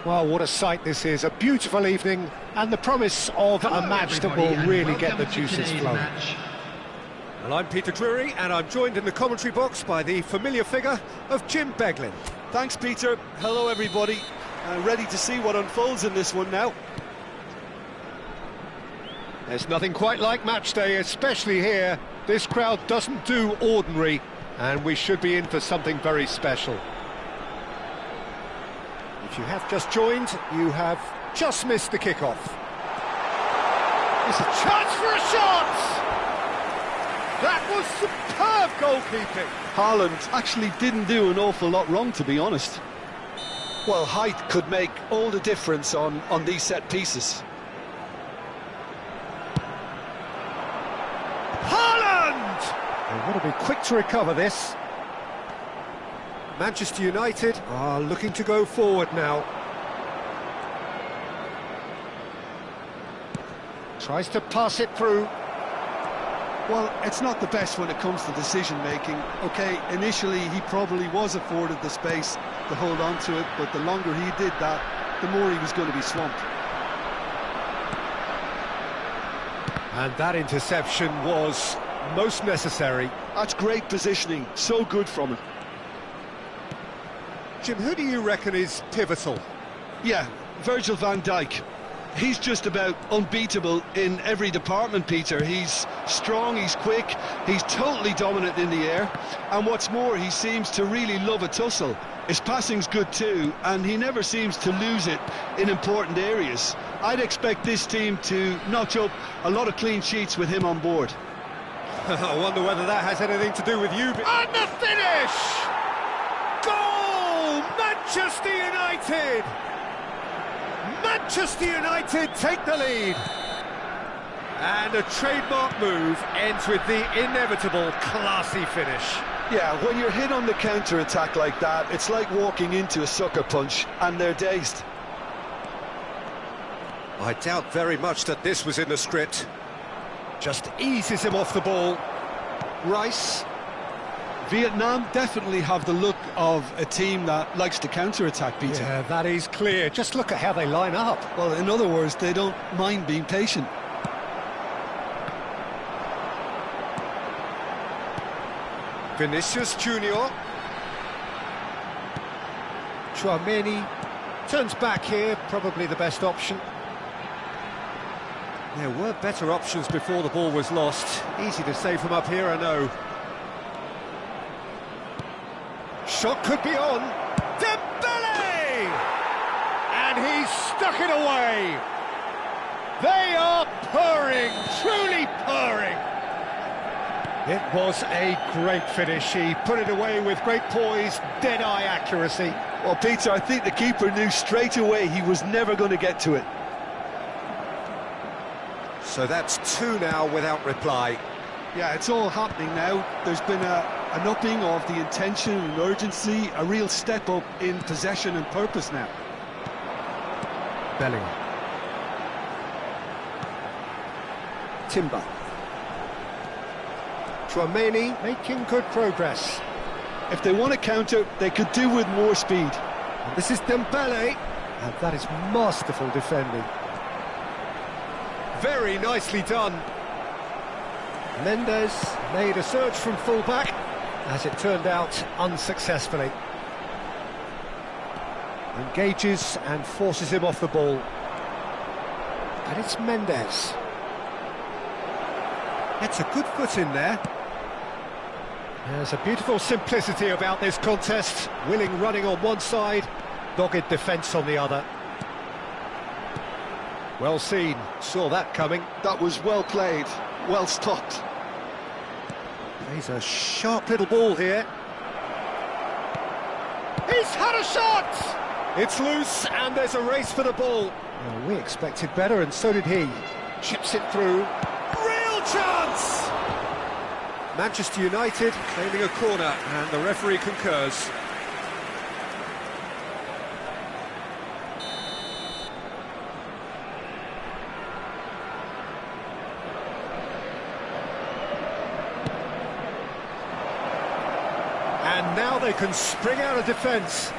Well, what a sight this is. A beautiful evening and the promise of a match that will really get the juices flowing. Well, I'm Peter Drury and I'm joined in the commentary box by the familiar figure of Jim Beglin. Thanks, Peter. Hello, everybody. Ready to see what unfolds in this one now. There's nothing quite like match day, especially here. This crowd doesn't do ordinary, and we should be in for something very special. If you have just joined, you have just missed the kickoff. It's a chance for a shot! That was superb goalkeeping. Haaland actually didn't do an awful lot wrong, to be honest. Well, height could make all the difference on these set pieces. Haaland! They want to be quick to recover this. Manchester United are looking to go forward now. Tries to pass it through. Well, it's not the best when it comes to decision-making. OK, initially he probably was afforded the space to hold on to it, but the longer he did that, the more he was going to be swamped. And that interception was most necessary. That's great positioning, so good from him. Jim, who do you reckon is pivotal? Yeah, Virgil van Dijk. He's just about unbeatable in every department, Peter. He's strong, he's quick, he's totally dominant in the air, and what's more, he seems to really love a tussle. His passing's good too, and he never seems to lose it in important areas. I'd expect this team to notch up a lot of clean sheets with him on board. I wonder whether that has anything to do with you. And the finish! Goal! Manchester United! Manchester United take the lead. And a trademark move ends with the inevitable classy finish. Yeah, when you're hit on the counter-attack like that, it's like walking into a sucker punch, and they're dazed. I doubt very much that this was in the script. Just eases him off the ball. Rice. Vietnam definitely have the look of a team that likes to counter-attack, Peter. Yeah, that is clear. Just look at how they line up. Well, in other words, they don't mind being patient. Vinicius Junior. Tchouaméni turns back here, probably the best option. There were better options before the ball was lost. Easy to save from up here, I know. Shot could be on. Dembele! And he's stuck it away. They are purring, truly purring. It was a great finish. He put it away with great poise, dead-eye accuracy. Well, Peter, I think the keeper knew straight away he was never going to get to it. So that's two now without reply. Yeah, it's all happening now. There's been an upping of the intention and urgency, a real step up in possession and purpose now. Bellingham. Timber. Tchouaméni making good progress. If they want to counter, they could do with more speed. And this is Dembele, and that is masterful defending. Very nicely done. Mendes made a surge from full-back, as it turned out, unsuccessfully. Engages and forces him off the ball. And it's Mendes. It's a good foot in there. There's a beautiful simplicity about this contest. Willing running on one side, dogged defence on the other. Well seen, saw that coming. That was well played, well stopped. He's a sharp little ball here. He's had a shot! It's loose and there's a race for the ball. Well, we expected better and so did he. Chips it through. Real chance! Manchester United claiming a corner and the referee concurs. And now they can spring out of defence.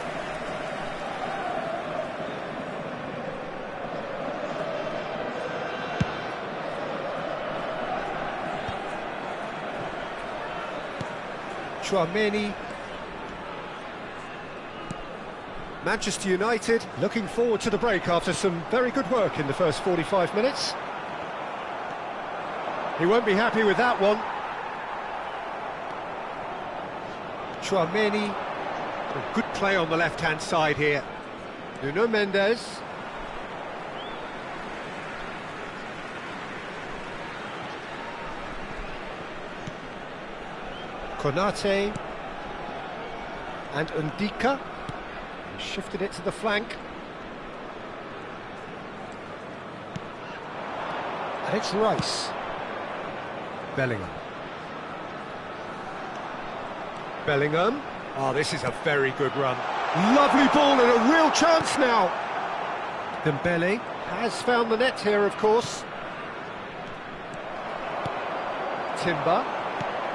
Tchouaméni. Manchester United looking forward to the break after some very good work in the first 45 minutes. He won't be happy with that one. Tchouaméni. Good play on the left-hand side here. Nuno Mendes. Konate. And Ndika. Shifted it to the flank. And it's Rice. Bellingham. Bellingham. Oh, this is a very good run. Lovely ball and a real chance now. Dembele has found the net here, of course. Timber.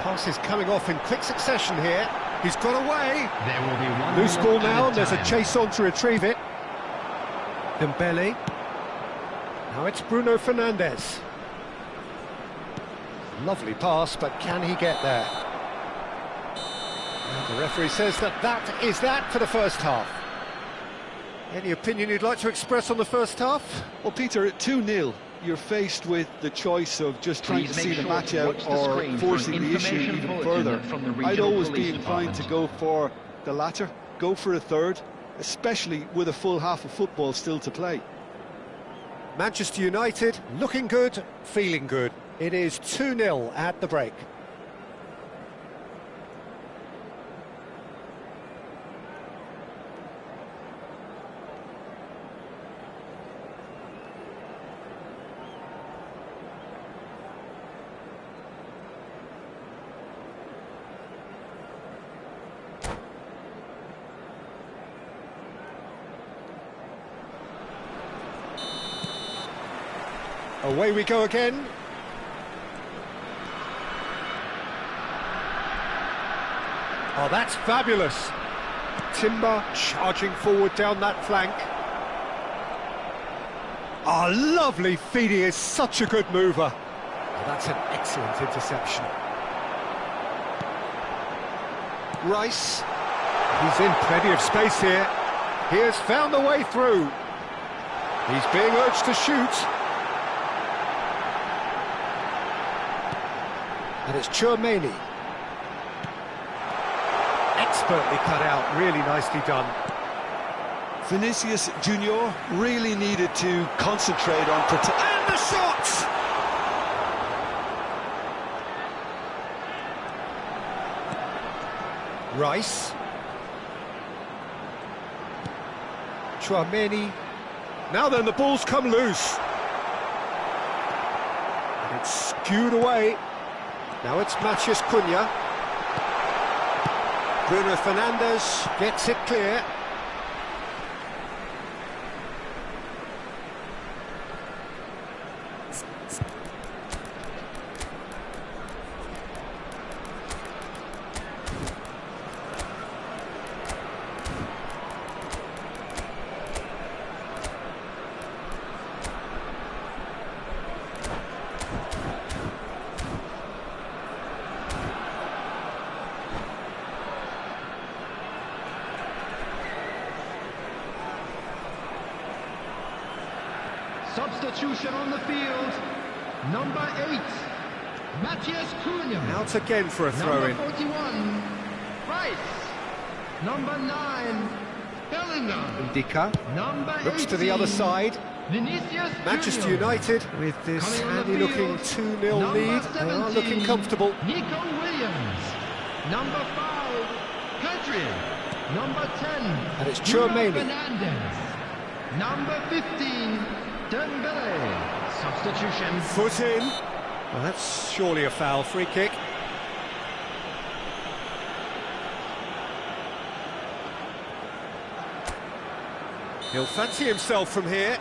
Pass is coming off in quick succession here. He's got away. There will be one loose ball now, and there's a chase on to retrieve it. Dembele. Now it's Bruno Fernandes. Lovely pass, but can he get there? And the referee says that is that for the first half. Any opinion you'd like to express on the first half? Well, Peter, 2-0. You're faced with the choice of just trying to see the match out or forcing the issue even further. I'd always be inclined to go for the latter, go for a third, especially with a full half of football still to play. Manchester United looking good, feeling good. It is 2-0 at the break. Away we go again. Oh, that's fabulous. Timber charging forward down that flank. Oh, lovely feed. He is such a good mover. Oh, that's an excellent interception. Rice. He's in plenty of space here. He has found a way through. He's being urged to shoot. And it's Tchouaméni. Expertly cut out, really nicely done. Vinicius Junior really needed to concentrate on protect. And the shot! Rice. Tchouaméni. Now then, the ball's come loose. And it's skewed away. Now it's Matheus Cunha. Bruno Fernandes gets it clear. Substitution on the field. Number 8, Matheus Cunha. Out again for a throw-in. Number 41, Rice. Number 9, Bellingham. Ndika Number looks 18, to the other side. Vinicius Manchester Junior. United with this Coming on the handy-looking field, 2-0 number lead. They are 17, looking comfortable. Nico Williams. Number 5, Pedri. Number 10, And it's Bruno Tchouaméni. Fernandes. Number 15, Dembele. Substitution. Foot in. Well, that's surely a foul. Free kick. He'll fancy himself from here.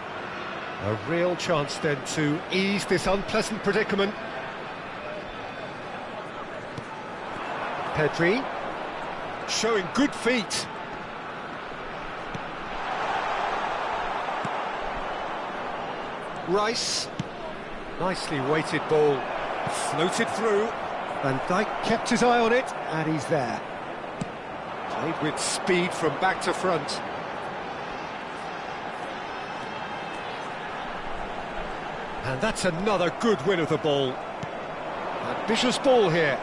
A real chance then to ease this unpleasant predicament. Pedri showing good feet. Rice, nicely weighted ball, floated through. Van Dijk kept his eye on it, and he's there. Played with speed from back to front. And that's another good win of the ball. Ambitious ball here.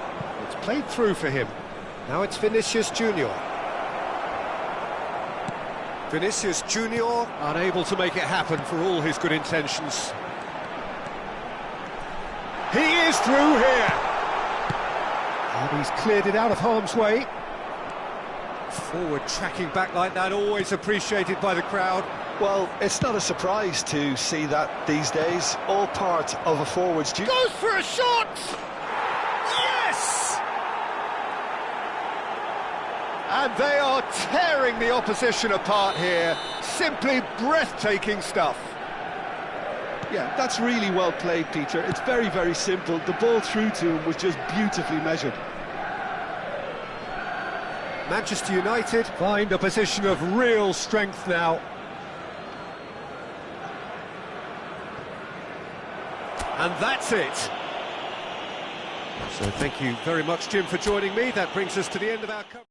It's played through for him. Now it's Vinicius Junior. Vinicius Junior unable to make it happen for all his good intentions. He is through here. And he's cleared it out of harm's way. Forward tracking back like that, always appreciated by the crowd. Well, it's not a surprise to see that these days, all part of a forward's duty. Goes for a shot! Yes! And they are tearing the opposition apart here. Simply breathtaking stuff. Yeah, that's really well played, Peter. It's very, very simple. The ball through to him was just beautifully measured. Manchester United find a position of real strength now. And that's it. So thank you very much, Jim, for joining me. That brings us to the end of our coverage.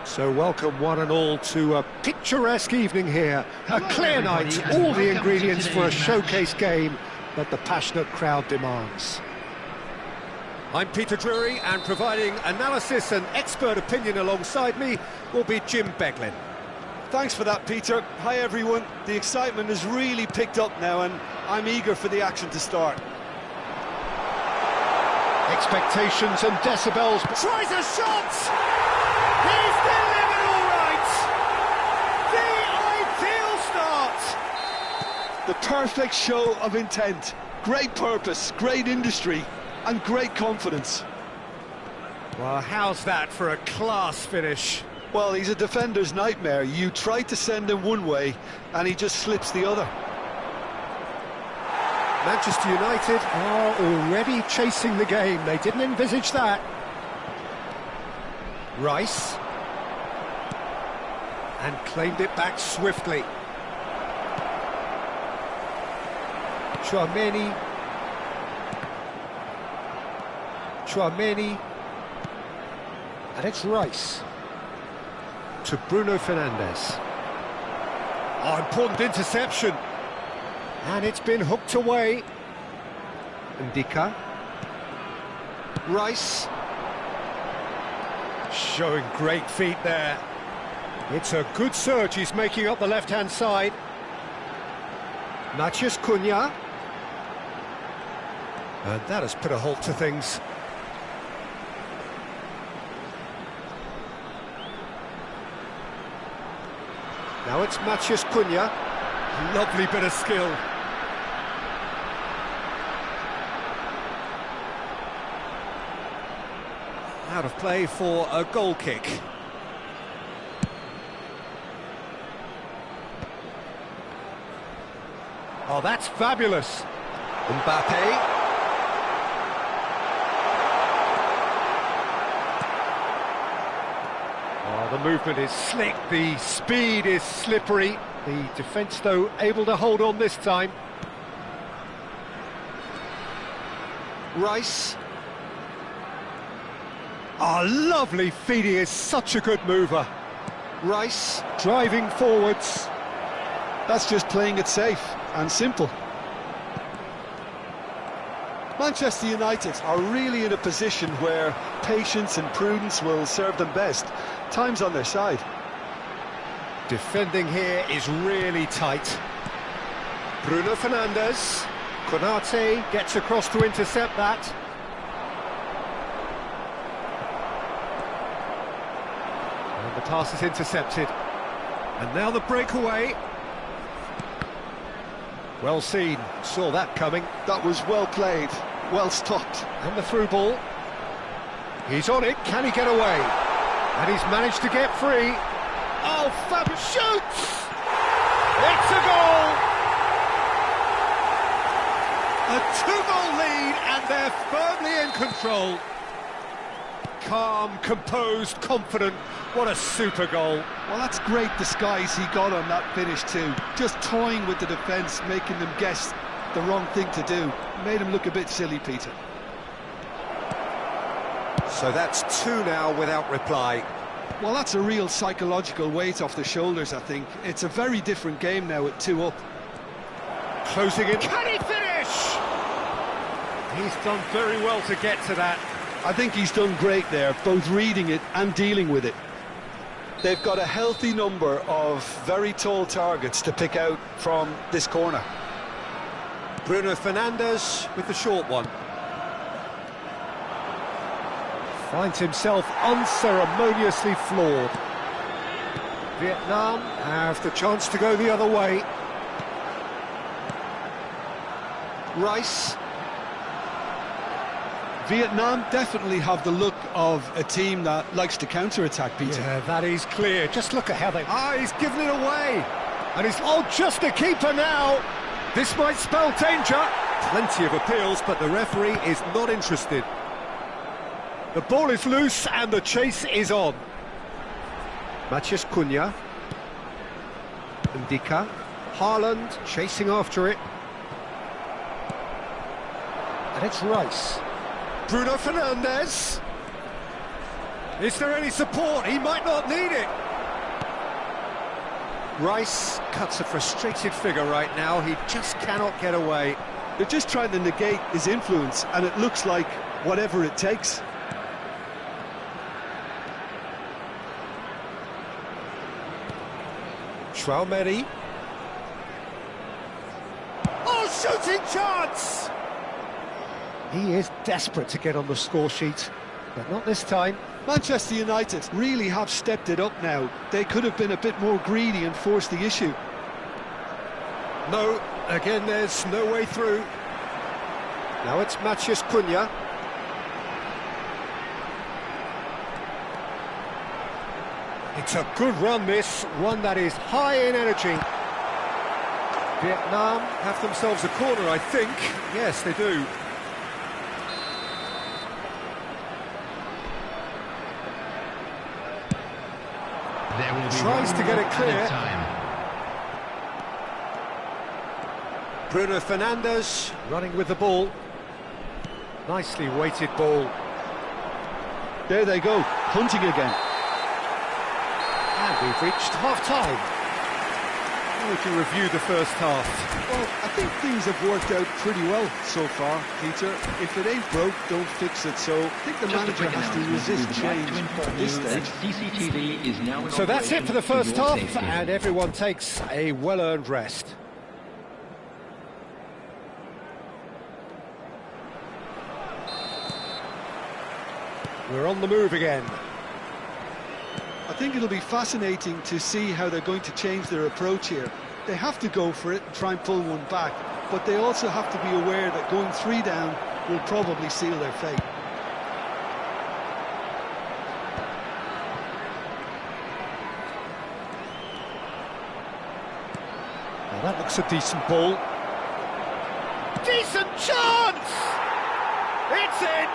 So welcome one and all to a picturesque evening here. A clear night, all the ingredients for a showcase game that the passionate crowd demands. I'm Peter Drury, and providing analysis and expert opinion alongside me will be Jim Beglin. Thanks for that, Peter. Hi, everyone. The excitement has really picked up now, and I'm eager for the action to start. Expectations and decibels. Tries a shot! He's delivered all right! The ideal start! The perfect show of intent. Great purpose, great industry, and great confidence. Well, how's that for a class finish? Well, he's a defender's nightmare. You try to send him one way, and he just slips the other. Manchester United are already chasing the game. They didn't envisage that. Rice. And claimed it back swiftly. Tchouaméni. And it's Rice. To Bruno Fernandes. Oh, important interception. And it's been hooked away. Ndika. Rice. Showing great feet there. It's a good surge he's making up the left-hand side. Matheus Cunha. And that has put a halt to things. Now it's Matheus Cunha. Lovely bit of skill. Out of play for a goal kick. Oh, that's fabulous. Mbappe. Oh, the movement is slick, the speed is slippery. The defence, though, able to hold on this time. Rice. Oh, lovely feet, he is such a good mover. Rice driving forwards. That's just playing it safe and simple. Manchester United are really in a position where patience and prudence will serve them best. Time's on their side. Defending here is really tight. Bruno Fernandes. Konate gets across to intercept that. And the pass is intercepted. And now the breakaway. Well seen, saw that coming. That was well played, well stopped. And the through ball. He's on it, can he get away? And he's managed to get free. Oh, fabulous, shoots! It's a goal! A two-goal lead, and they're firmly in control. Calm, composed, confident. What a super goal. Well, that's great disguise he got on that finish too. Just toying with the defence, making them guess the wrong thing to do. Made him look a bit silly, Peter. So that's two now without reply. Well, that's a real psychological weight off the shoulders, I think. It's a very different game now with 2 up. Closing in. Can he finish? He's done very well to get to that. I think he's done great there, both reading it and dealing with it. They've got a healthy number of very tall targets to pick out from this corner. Bruno Fernandes with the short one. Finds himself unceremoniously floored. Vietnam have the chance to go the other way. Rice. Vietnam definitely have the look of a team that likes to counter-attack, Peter. Yeah, that is clear. Just look at how they... Ah, he's given it away. And he's... Oh, just a keeper now. This might spell danger. Plenty of appeals, but the referee is not interested. The ball is loose and the chase is on. Matheus Cunha. Ndika. Haaland chasing after it. And it's Rice. Bruno Fernandes. Is there any support? He might not need it. Rice cuts a frustrated figure right now. He just cannot get away. They're just trying to negate his influence, and it looks like whatever it takes. Tchouaméni. Oh, shooting chance! He is desperate to get on the score sheet, but not this time. Manchester United really have stepped it up now. They could have been a bit more greedy and forced the issue. No, again there's no way through. Now it's Matheus Cunha. It's a good run, this, one that is high in energy. Vietnam have themselves a corner, I think. Yes, they do. There will be Tries to get it clear. time. Bruno Fernandes running with the ball. Nicely weighted ball. There they go, hunting again. And we've reached half-time. How would you review the first half? Well, I think things have worked out pretty well so far, Peter. If it ain't broke, don't fix it. So I think the manager has to resist change at this stage. CCTV is now in So that's it for the operation first your half, safety. and everyone takes a well-earned rest. We're on the move again. I think it'll be fascinating to see how they're going to change their approach here. They have to go for it and try and pull one back, but they also have to be aware that going 3 down will probably seal their fate. Well, that looks a decent ball. Decent chance! It's in!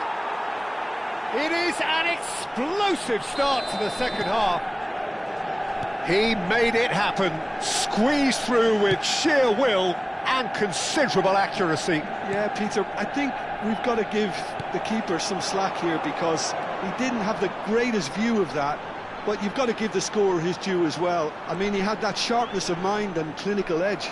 It is an explosive start to the second half. He made it happen, squeezed through with sheer will and considerable accuracy. Yeah, Peter, I think we've got to give the keeper some slack here because he didn't have the greatest view of that, but you've got to give the scorer his due as well. I mean, he had that sharpness of mind and clinical edge.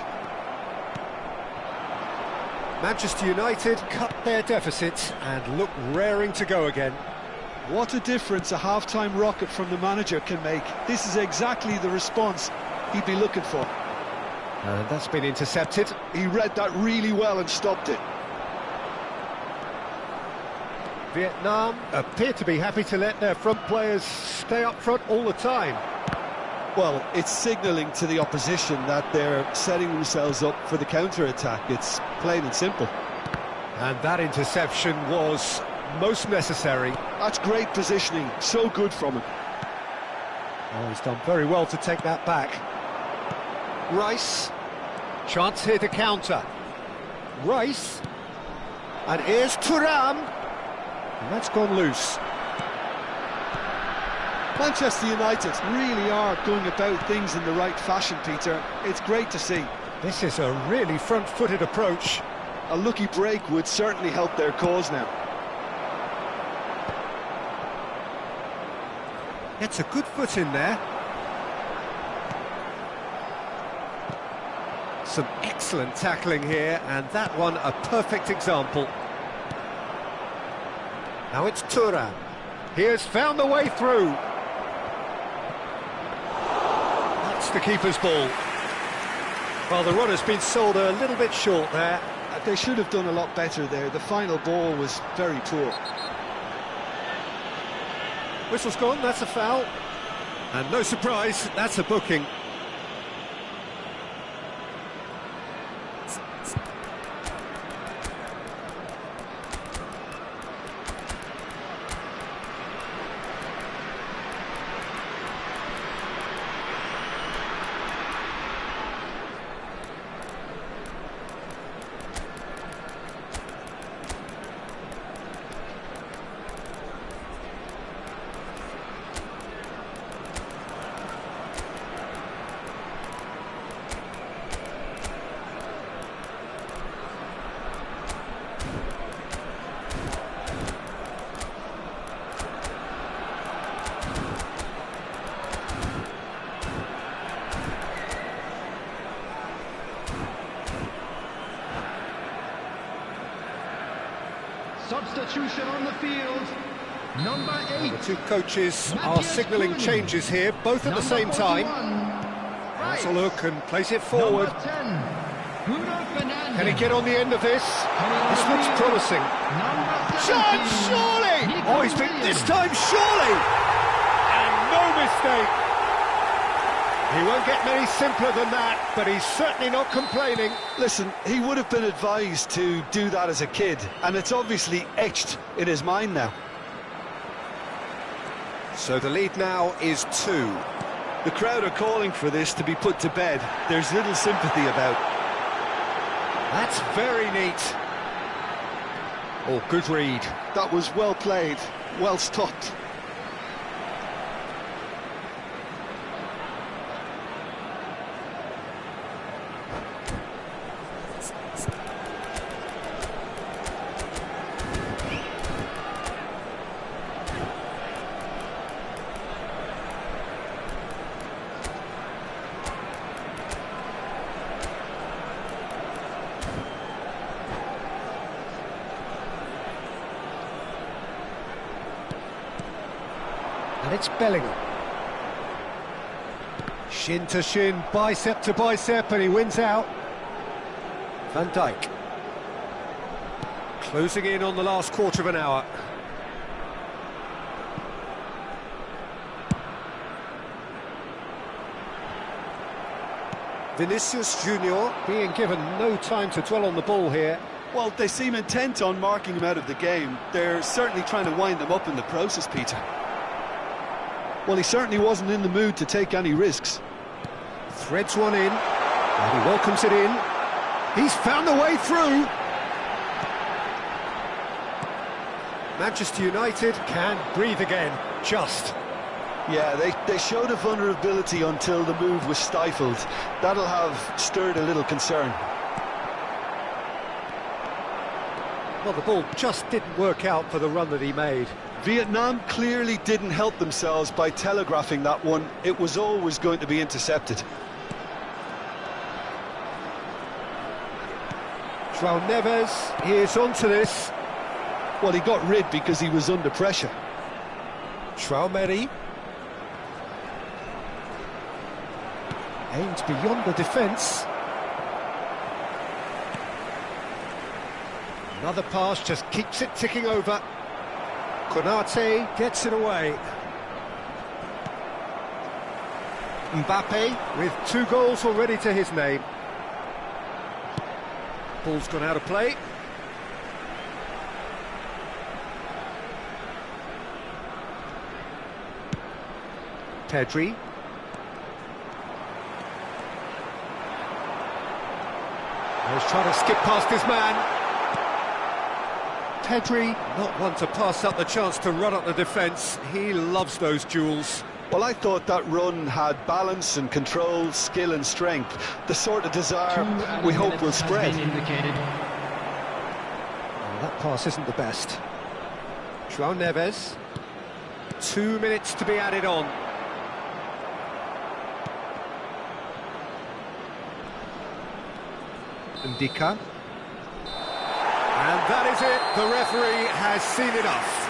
Manchester United cut their deficit and look raring to go again. What a difference a half-time rocket from the manager can make. This is exactly the response he'd be looking for. And that's been intercepted. He read that really well and stopped it. Vietnam appear to be happy to let their front players stay up front all the time. Well, it's signalling to the opposition that they're setting themselves up for the counter-attack. It's plain and simple. And that interception was most necessary. That's great positioning, so good from him. Oh, he's done very well to take that back. Rice, chance here to counter. Rice, and here's Thuram, and that's gone loose. Manchester United really are going about things in the right fashion, Peter. It's great to see. This is a really front-footed approach. A lucky break would certainly help their cause now. Gets a good foot in there. Some excellent tackling here, and that one a perfect example. Now it's Thuram. He has found the way through. That's the keeper's ball. Well, the run has been sold a little bit short there. They should have done a lot better there. The final ball was very poor. Whistle's gone, that's a foul. And no surprise, that's a booking. Substitution on the field. Number 8. The two coaches are signalling changes here, both at the same time. Has a look and plays it forward. Number 10. Bruno Fernandes. Can he get on the end of this? This looks promising. Number 17. Chance, surely! Nico Oh, he's been Williams. this time, surely! And no mistake. He won't get many simpler than that, but he's certainly not complaining. Listen, he would have been advised to do that as a kid, and it's obviously etched in his mind now. So the lead now is 2. The crowd are calling for this to be put to bed. There's little sympathy about. That's very neat. Oh, good read. That was well played, well stopped. And it's Bellingham. Shin to shin, bicep to bicep, and he wins out. Van Dijk. Closing in on the last quarter of an hour. Vinicius Junior being given no time to dwell on the ball here. Well, they seem intent on marking him out of the game. They're certainly trying to wind him up in the process, Peter. Well, he certainly wasn't in the mood to take any risks. Threads one in, and he welcomes it in. He's found the way through. Manchester United can breathe again, just. Yeah, they showed a vulnerability until the move was stifled. That'll have stirred a little concern. Well, the ball just didn't work out for the run that he made. Vietnam clearly didn't help themselves by telegraphing that one. It was always going to be intercepted. João Neves, he is onto this. Well, he got rid because he was under pressure. João Meri. Aimed beyond the defence. Another pass just keeps it ticking over. Konate gets it away. Mbappe with 2 goals already to his name. Ball's gone out of play. Pedri. He's trying to skip past his man. Pedri, not one to pass up the chance to run up the defence. He loves those duels. Well, I thought that run had balance and control, skill and strength. The sort of desire we hope will spread. Well, that pass isn't the best. João Neves. 2 minutes to be added on. Ndika. And that is it, the referee has seen enough.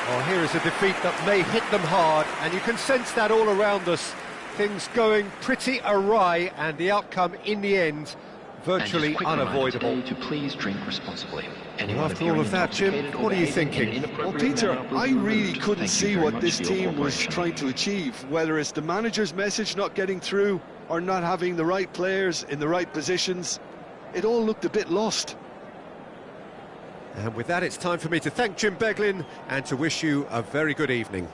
Well, here is a defeat that may hit them hard, and you can sense that all around us. Things going pretty awry, and the outcome in the end, virtually unavoidable. To please drink responsibly. Well, after all of that, Jim, what are you thinking? Well, Peter, I really couldn't see what this team was trying to achieve, whether it's the manager's message not getting through, or not having the right players in the right positions. It all looked a bit lost. And with that, it's time for me to thank Jim Beglin and to wish you a very good evening.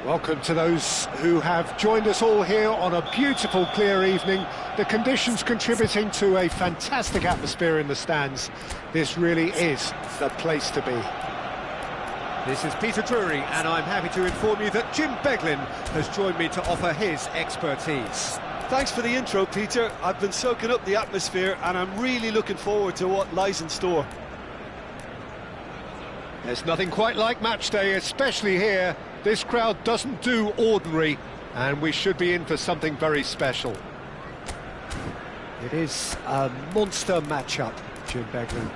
Welcome to those who have joined us all here on a beautiful, clear evening. The conditions contributing to a fantastic atmosphere in the stands. This really is the place to be. This is Peter Drury, and I'm happy to inform you that Jim Beglin has joined me to offer his expertise. Thanks for the intro, Peter. I've been soaking up the atmosphere, and I'm really looking forward to what lies in store. There's nothing quite like match day, especially here. This crowd doesn't do ordinary, and we should be in for something very special. It is a monster matchup, Jim Beglin.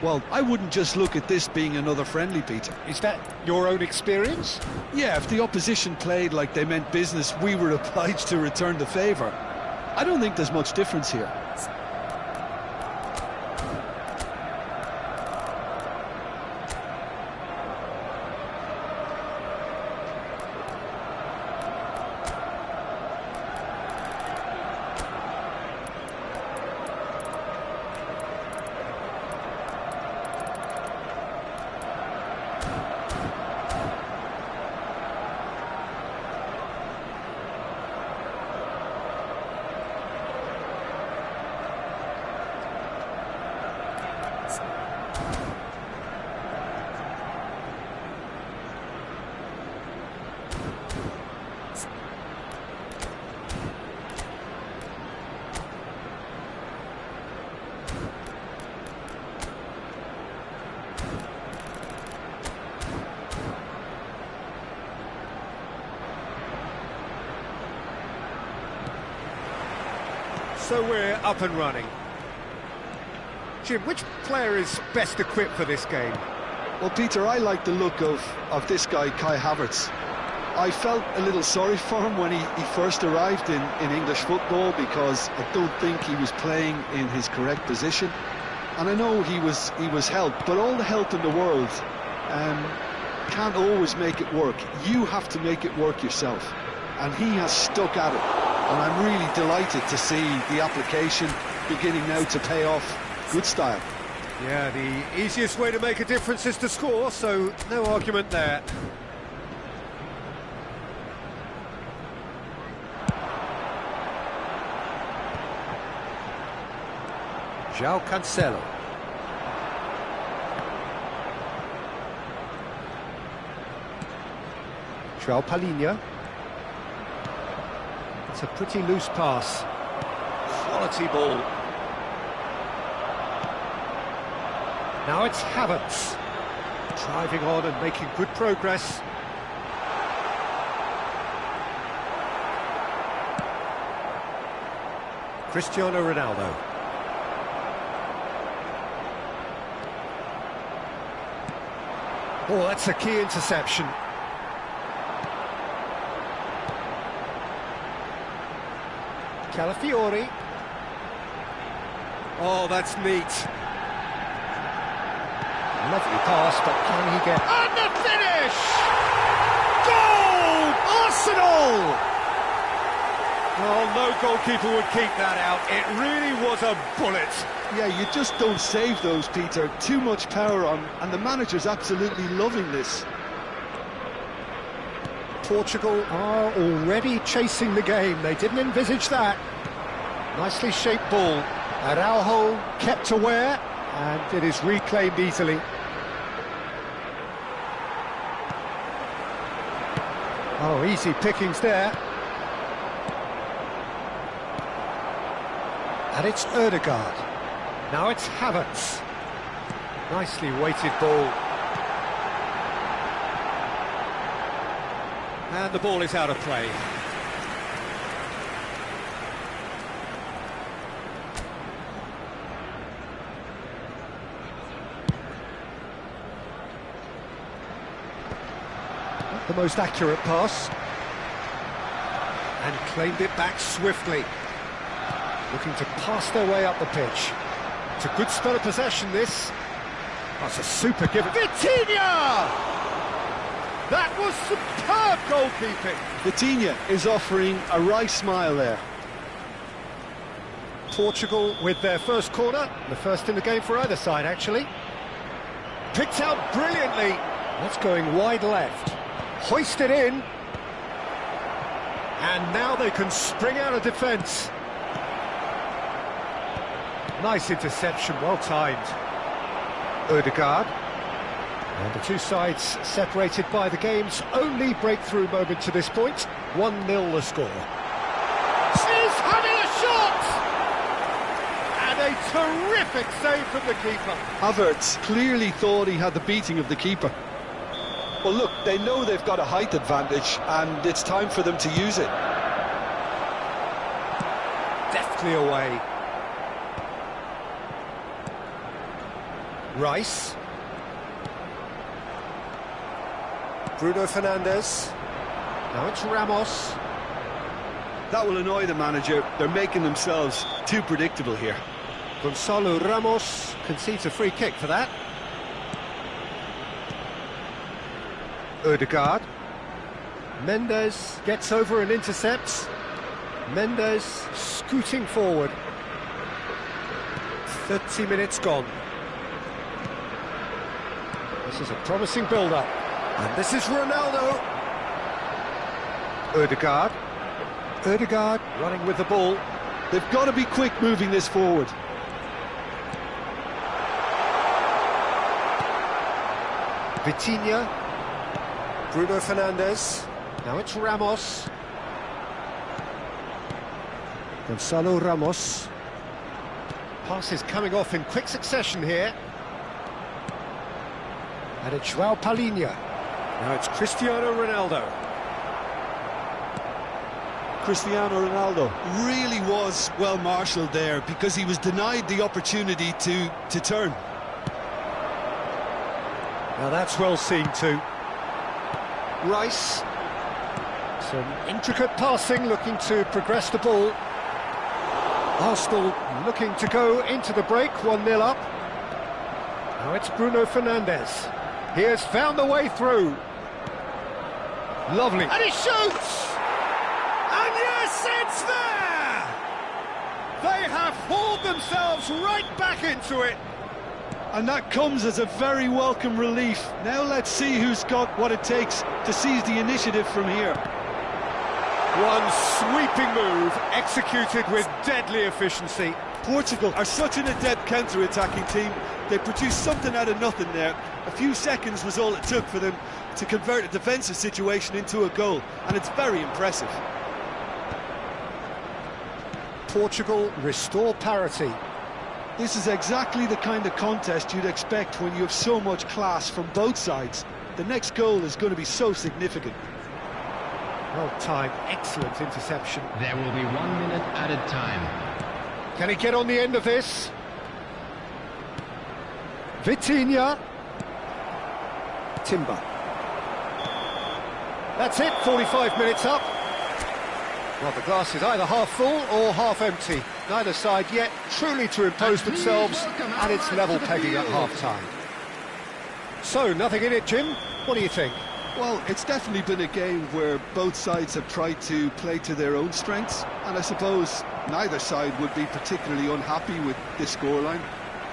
Well, I wouldn't just look at this being another friendly, Peter. Is that your own experience? Yeah, if the opposition played like they meant business, we were obliged to return the favour. I don't think there's much difference here. So we're up and running. Jim, which player is best equipped for this game? Well, Peter, I like the look of this guy, Kai Havertz. I felt a little sorry for him when he first arrived in English football, because I don't think he was playing in his correct position. And I know he was helped, but all the help in the world can't always make it work. You have to make it work yourself. And he has stuck at it. And I'm really delighted to see the application beginning now to pay off. Good style. Yeah, the easiest way to make a difference is to score, so no argument there. João Cancelo. João Palhinha. It's a pretty loose pass. Quality ball. Now it's Havertz. Driving on and making good progress. Cristiano Ronaldo. Oh, that's a key interception. Calafiori. Oh, that's neat. Lovely pass, but can he get... And the finish! Goal! Arsenal! Well, no goalkeeper would keep that out. It really was a bullet. Yeah, you just don't save those, Peter. Too much power on, and the manager's absolutely loving this. Portugal are already chasing the game. They didn't envisage that. Nicely shaped ball. Araujo kept aware, and it is reclaimed easily. Oh, easy pickings there. And it's Ødegaard. Now it's Havertz. Nicely weighted ball. And the ball is out of play. Not the most accurate pass. And claimed it back swiftly. Looking to pass their way up the pitch. It's a good spell of possession, this. That's a super give. Vitinha! That was superb goalkeeping. Vitinha is offering a right smile there. Portugal with their first corner, the first in the game for either side, actually. Picked out brilliantly. That's going wide left. Hoisted in. And now they can spring out of defence. Nice interception, well timed. Ødegaard. And the two sides separated by the game's only breakthrough moment to this point. 1-0 the score. He's having a shot! And a terrific save from the keeper. Havertz clearly thought he had the beating of the keeper. Well, look, they know they've got a height advantage, and it's time for them to use it. Deftly away. Rice. Bruno Fernandes. Now it's Ramos. That will annoy the manager. They're making themselves too predictable here. Gonçalo Ramos concedes a free kick for that. Ødegaard. Mendes gets over and intercepts. Mendes scooting forward. 30 minutes gone. This is a promising build-up. And this is Ronaldo. Ødegaard. Ødegaard running with the ball. They've got to be quick moving this forward. Vitinha. Bruno Fernandes. Now it's Ramos. Gonçalo Ramos. Passes coming off in quick succession here. And it's João Palhinha. Now it's Cristiano Ronaldo. Cristiano Ronaldo really was well marshalled there because he was denied the opportunity to turn. Now that's well seen too. Rice. Some intricate passing, looking to progress the ball. Arsenal looking to go into the break, 1-0 up. Now it's Bruno Fernandes. He has found the way through. Lovely. And he shoots! And yes, it's there! They have hauled themselves right back into it. And that comes as a very welcome relief. Now let's see who's got what it takes to seize the initiative from here. One sweeping move, executed with deadly efficiency. Portugal are such an adept counter-attacking team. They produced something out of nothing there. A few seconds was all it took for them to convert a defensive situation into a goal, and it's very impressive. Portugal restore parity. This is exactly the kind of contest you'd expect when you have so much class from both sides. The next goal is going to be so significant. Well timed, excellent interception. There will be 1 minute added time. Can he get on the end of this? Vitinha. Timber. That's it, 45 minutes up. Well, the glass is either half full or half empty. Neither side yet truly to impose themselves, and it's level pegging at half-time. So, nothing in it, Jim. What do you think? Well, it's definitely been a game where both sides have tried to play to their own strengths, and I suppose neither side would be particularly unhappy with this scoreline.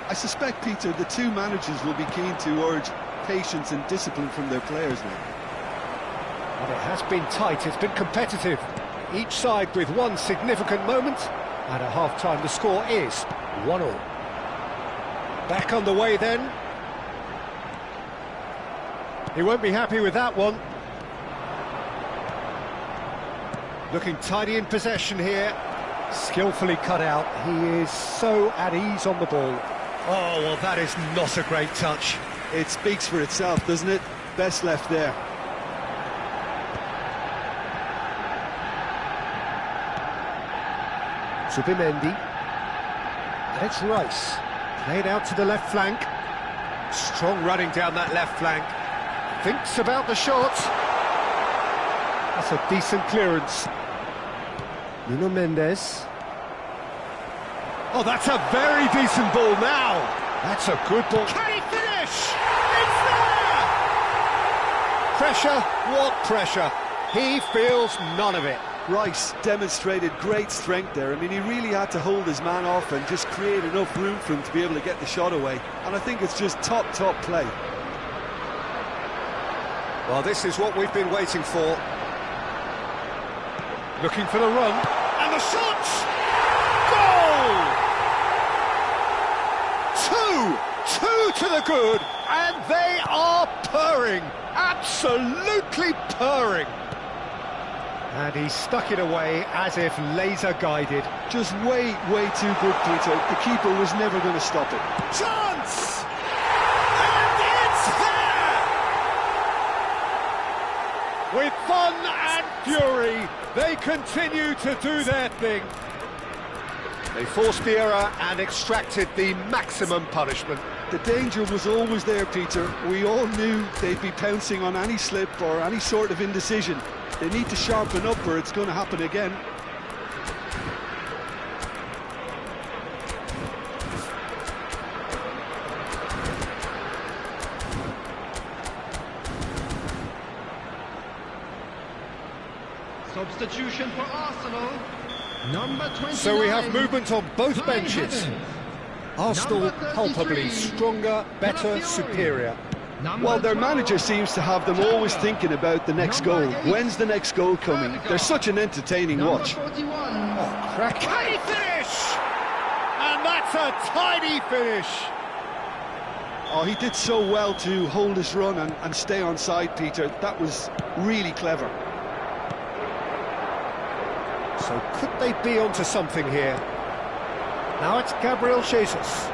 I suspect, Peter, the two managers will be keen to urge patience and discipline from their players now. Well, it has been tight, it's been competitive. Each side with one significant moment, and at half-time the score is 1-1. Back underway then. He won't be happy with that one. Looking tidy in possession here. Skillfully cut out. He is so at ease on the ball. Oh, well, that is not a great touch. It speaks for itself, doesn't it? Best left there. Zubimendi. And it's Rice. Played out to the left flank. Strong running down that left flank. Thinks about the shot. That's a decent clearance. Nuno Mendes. Oh, that's a very decent ball now. That's a good ball. Can he finish? It's there! Pressure, what pressure? He feels none of it. Rice demonstrated great strength there. I mean, he really had to hold his man off and just create enough room for him to be able to get the shot away. And I think it's just top play. Well, this is what we've been waiting for. Looking for the run. And the shot! Goal! Two to the good, and they are purring. Absolutely purring. And he stuck it away as if laser-guided. Just way too good, Peter. The keeper was never going to stop it. Chance! And it's there! With fun and fury, they continue to do their thing. They forced the error and extracted the maximum punishment. The danger was always there, Peter. We all knew they'd be pouncing on any slip or any sort of indecision. They need to sharpen up or it's going to happen again. Substitution for Arsenal. Number 29. So we have movement on both benches. Arsenal palpably stronger, better, superior. Well, their manager seems to have them always thinking about the next goal. When's the next goal coming? They're such an entertaining watch. Oh, crack. Can he finish? And that's a tidy finish. Oh, he did so well to hold his run and stay on side, Peter. That was really clever. So could they be onto something here? Now it's Gabriel Jesus.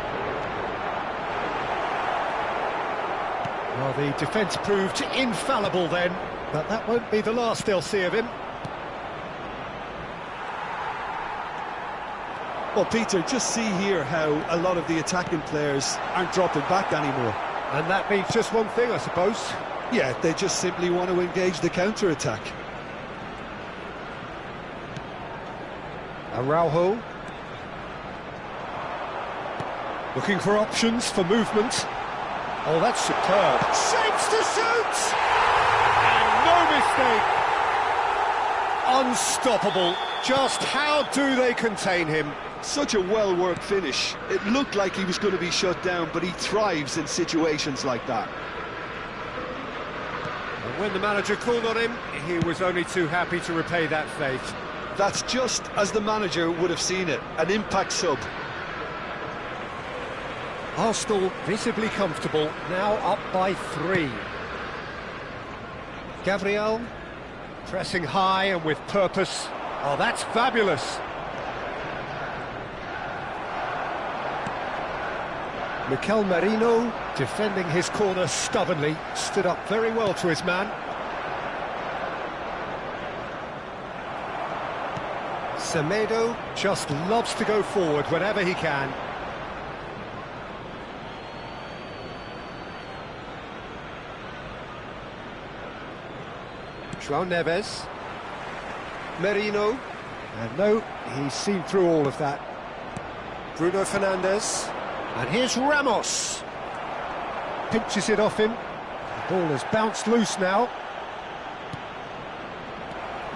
Well, the defence proved infallible then, but that won't be the last they'll see of him. Well, Peter, just see here how a lot of the attacking players aren't dropping back anymore. And that means just one thing, I suppose. Yeah, they just simply want to engage the counter-attack. Araujo. Looking for options for movement. Oh, that's superb. Shapes to shoot! And no mistake. Unstoppable. Just how do they contain him? Such a well-worked finish. It looked like he was going to be shut down, but he thrives in situations like that. And when the manager called on him, he was only too happy to repay that faith. That's just as the manager would have seen it, an impact sub. Arsenal visibly comfortable, now up by 3. Gabriel, pressing high and with purpose. Oh, that's fabulous. Mikel Merino, defending his corner stubbornly, stood up very well to his man. Semedo just loves to go forward whenever he can. João Neves. Merino. And no, he's seen through all of that. Bruno Fernandes. And here's Ramos. Pinches it off him. The ball has bounced loose now.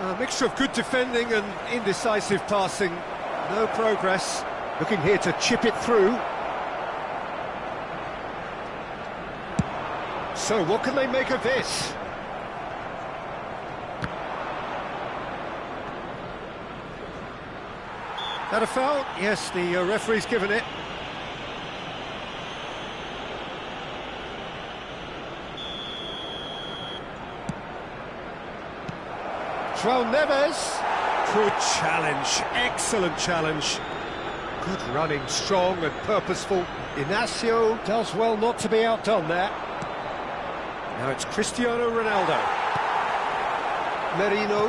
A mixture of good defending and indecisive passing. No progress. Looking here to chip it through. So what can they make of this? That a foul? Yes, the referee's given it. João Neves. Good challenge, excellent challenge. Good running, strong and purposeful. Inacio does well not to be outdone there. Now it's Cristiano Ronaldo. Merino.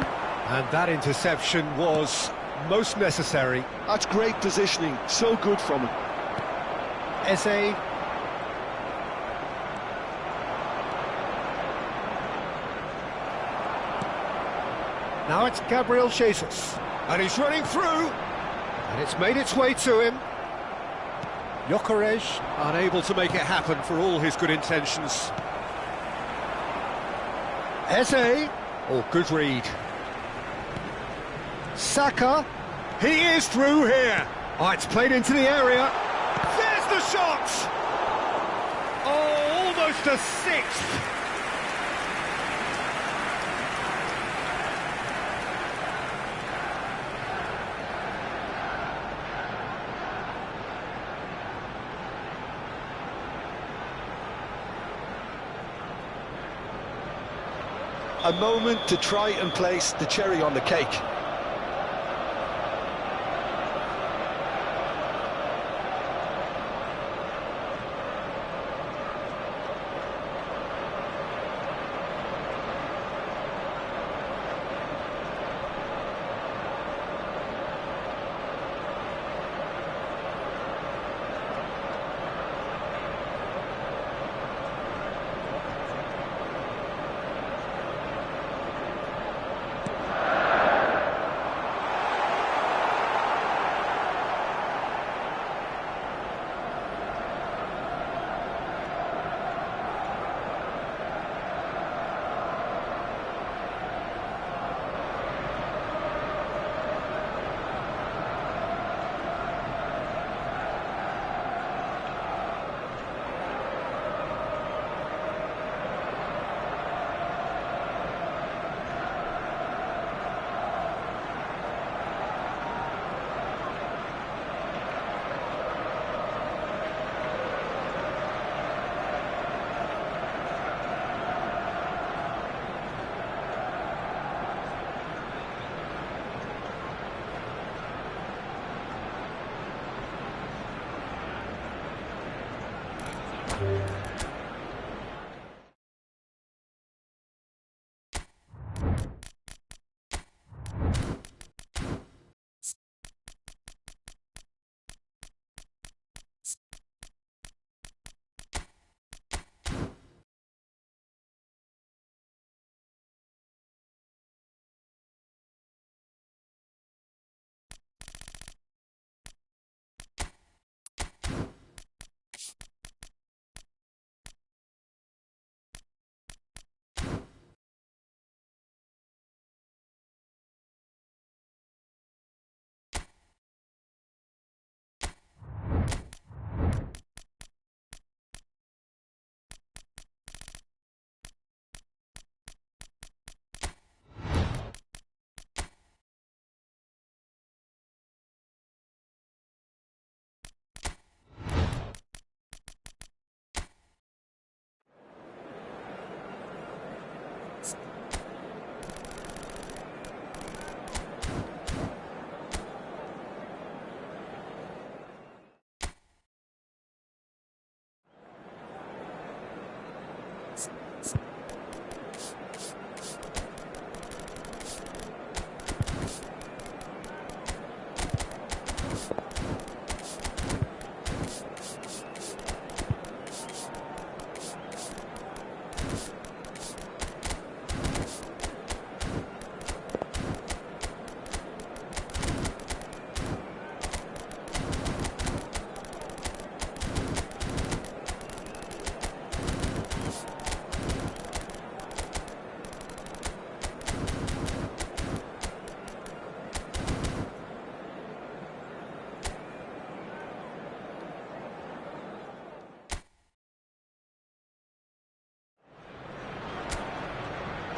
And that interception was most necessary. That's great positioning, so good from him. Eze. Now it's Gabriel Jesus. And he's running through. And it's made its way to him. Gyökeres unable to make it happen for all his good intentions. Eze. Oh, good read. Saka. He is through here. Oh, it's played into the area. There's the shot! Oh, almost a sixth. A moment to try and place the cherry on the cake.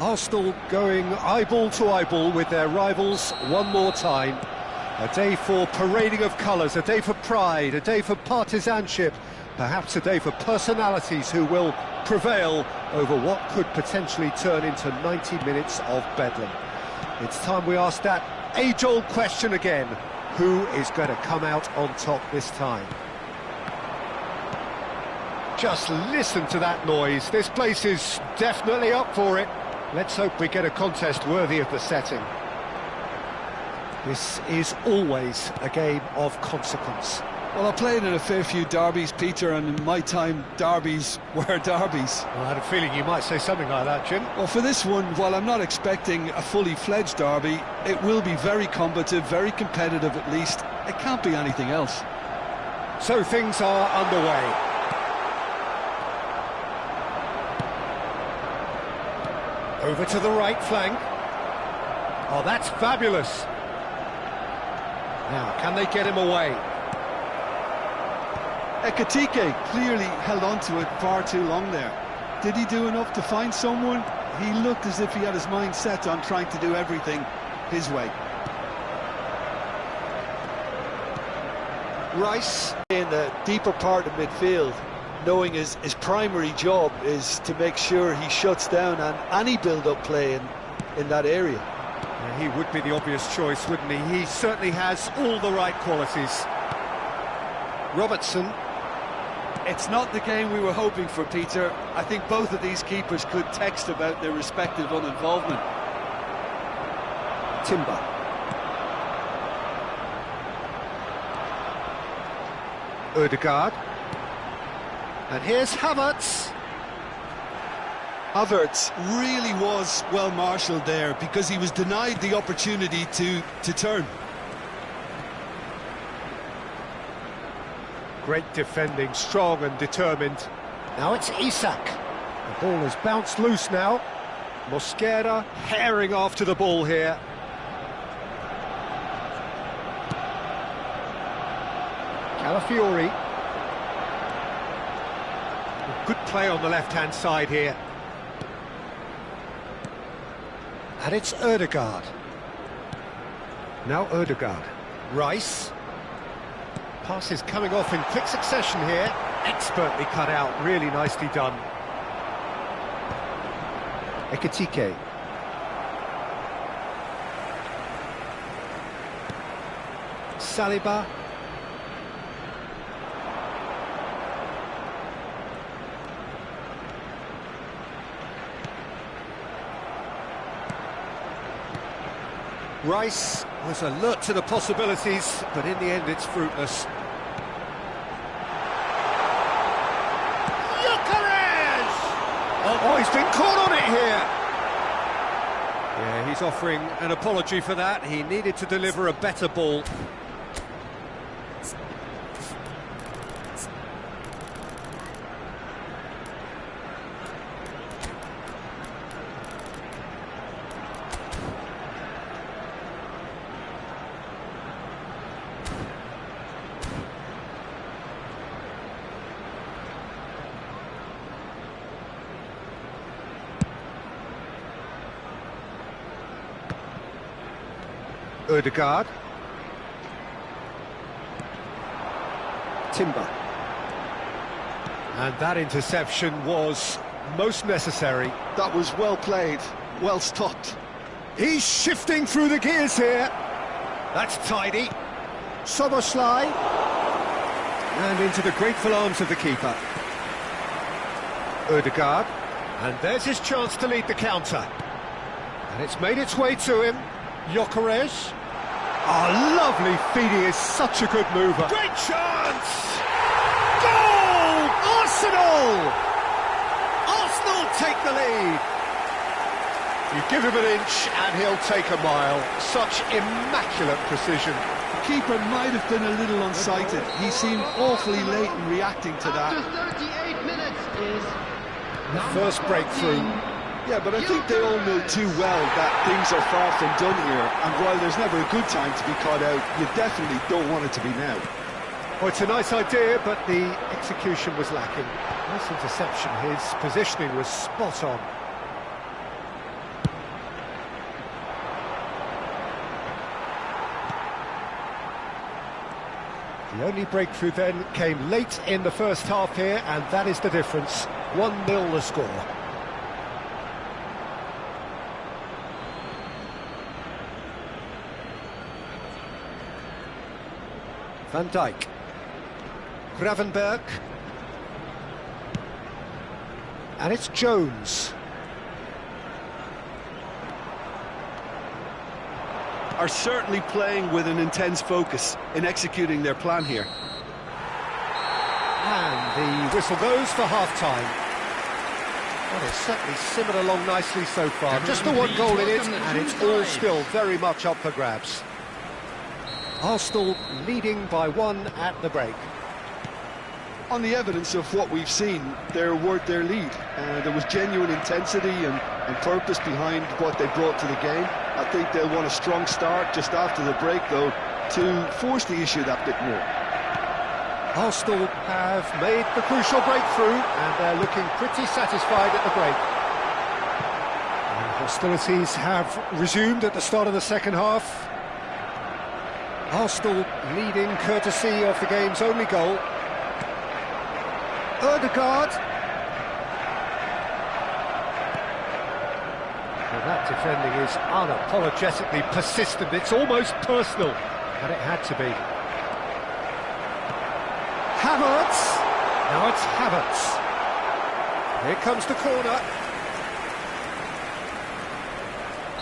Arsenal going eyeball to eyeball with their rivals one more time. A day for parading of colours, a day for pride, a day for partisanship, perhaps a day for personalities who will prevail over what could potentially turn into 90 minutes of bedlam. It's time we ask that age-old question again. Who is going to come out on top this time? Just listen to that noise. This place is definitely up for it. Let's hope we get a contest worthy of the setting. This is always a game of consequence. Well, I played in a fair few derbies, Peter, and in my time, derbies were derbies. Well, I had a feeling you might say something like that, Jim. Well, for this one, while I'm not expecting a fully fledged derby, it will be very combative, very competitive at least. It can't be anything else. So things are underway. Over to the right flank. Oh, that's fabulous. Now, can they get him away? Ekitike clearly held on to it far too long there. Did he do enough to find someone? He looked as if he had his mind set on trying to do everything his way. Rice in the deeper part of midfield, knowing his primary job is to make sure he shuts down any build-up play in that area. Yeah, he would be the obvious choice, wouldn't he? He certainly has all the right qualities. Robertson. It's not the game we were hoping for, Peter. I think both of these keepers could text about their respective uninvolvement. Timber. Ødegaard. And here's Havertz. Havertz really was well marshalled there because he was denied the opportunity to turn. Great defending, strong and determined. Now it's Isak. The ball has bounced loose now. Mosquera herring after the ball here. Calafiori. Good play on the left-hand side here. And it's Ødegaard. Now Ødegaard. Rice. Passes coming off in quick succession here. Expertly cut out, really nicely done. Ekitike. Saliba. Rice was alert to the possibilities, but in the end it's fruitless. Gyökeres! Oh, he's been caught on it here! Yeah, he's offering an apology for that. He needed to deliver a better ball. Ødegaard. Timber. And that interception was most necessary. That was well played, well stopped. He's shifting through the gears here. That's tidy. Szoboszlai. And into the grateful arms of the keeper. Ødegaard. And there's his chance to lead the counter. And it's made its way to him. Gyökeres. Oh, lovely feed, he is such a good mover. Great chance! Goal! Arsenal! Arsenal take the lead. You give him an inch and he'll take a mile. Such immaculate precision. The keeper might have been a little unsighted. He seemed awfully late in reacting to that. After 38 minutes is The first breakthrough. Yeah, but I think they all know too well that things are far from done here, and while there's never a good time to be caught out, you definitely don't want it to be now. Well, it's a nice idea, but the execution was lacking. Nice interception, his positioning was spot on. The only breakthrough then came late in the first half here, and that is the difference. 1-0 the score. Van Dijk. Gravenberg. And it's Jones. Are certainly playing with an intense focus in executing their plan here. And the whistle goes for half-time. Well, it's certainly simmered along nicely so far. Just the one goal in it, and it's all still very much up for grabs. Arsenal leading by 1 at the break. On the evidence of what we've seen, they're worth their lead. There was genuine intensity and purpose behind what they brought to the game. I think they'll want a strong start just after the break, though, to force the issue that bit more. Arsenal have made the crucial breakthrough, and they're looking pretty satisfied at the break. And hostilities have resumed at the start of the second half. Arsenal leading courtesy of the game's only goal. Ødegaard. Well, that defending is unapologetically persistent. It's almost personal, and it had to be. Havertz. Now it's Havertz. Here comes the corner.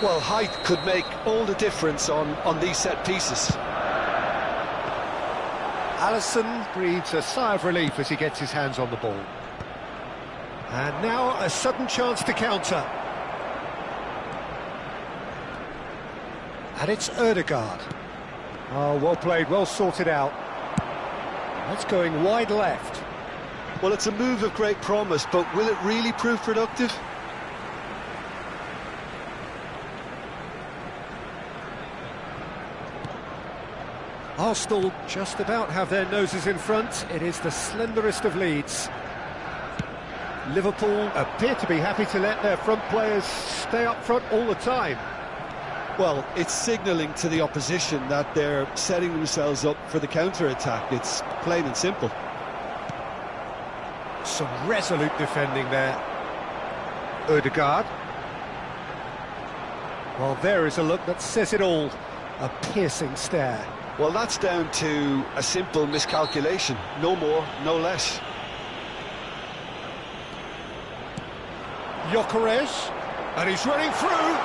Well, height could make all the difference on these set pieces. Alisson breathes a sigh of relief as he gets his hands on the ball. And now a sudden chance to counter. And it's Ødegaard. Oh, well played, well sorted out. That's going wide left. Well, it's a move of great promise, but will it really prove productive? Arsenal just about have their noses in front. It is the slenderest of leads. Liverpool appear to be happy to let their front players stay up front all the time. Well, it's signalling to the opposition that they're setting themselves up for the counter-attack. It's plain and simple. Some resolute defending there. Ødegaard. Well, there is a look that says it all. A piercing stare. Well, that's down to a simple miscalculation. No more, no less. Gyökeres, and he's running through.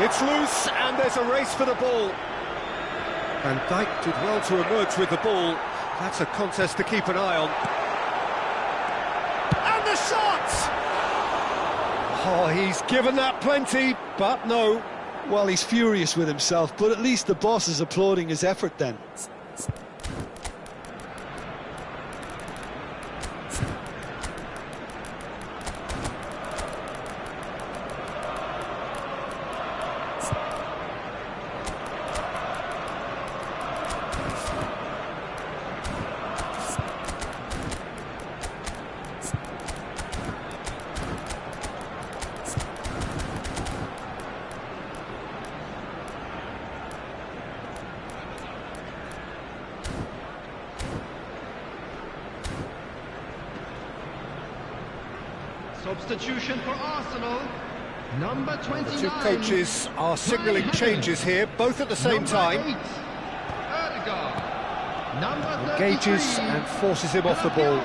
It's loose, and there's a race for the ball. Van Dijk did well to emerge with the ball. That's a contest to keep an eye on. And the shot! Oh, he's given that plenty, but no. Well, he's furious with himself, but at least the boss is applauding his effort then. Substitution for Arsenal. Number 29. The two coaches are signalling changes here, both at the same time. Ødegaard. Number Engages 33. and forces him off the ball.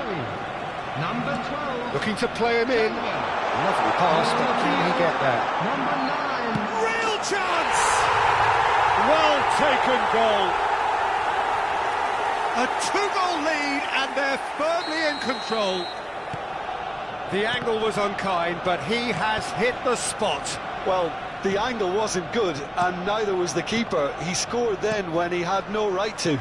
Number 12. Looking to play him in. Lovely pass, but can he get there? Number 9. Real chance! Well taken goal. A 2-goal lead, and they're firmly in control. The angle was unkind, but he has hit the spot. Well, the angle wasn't good, and neither was the keeper. He scored then when he had no right to.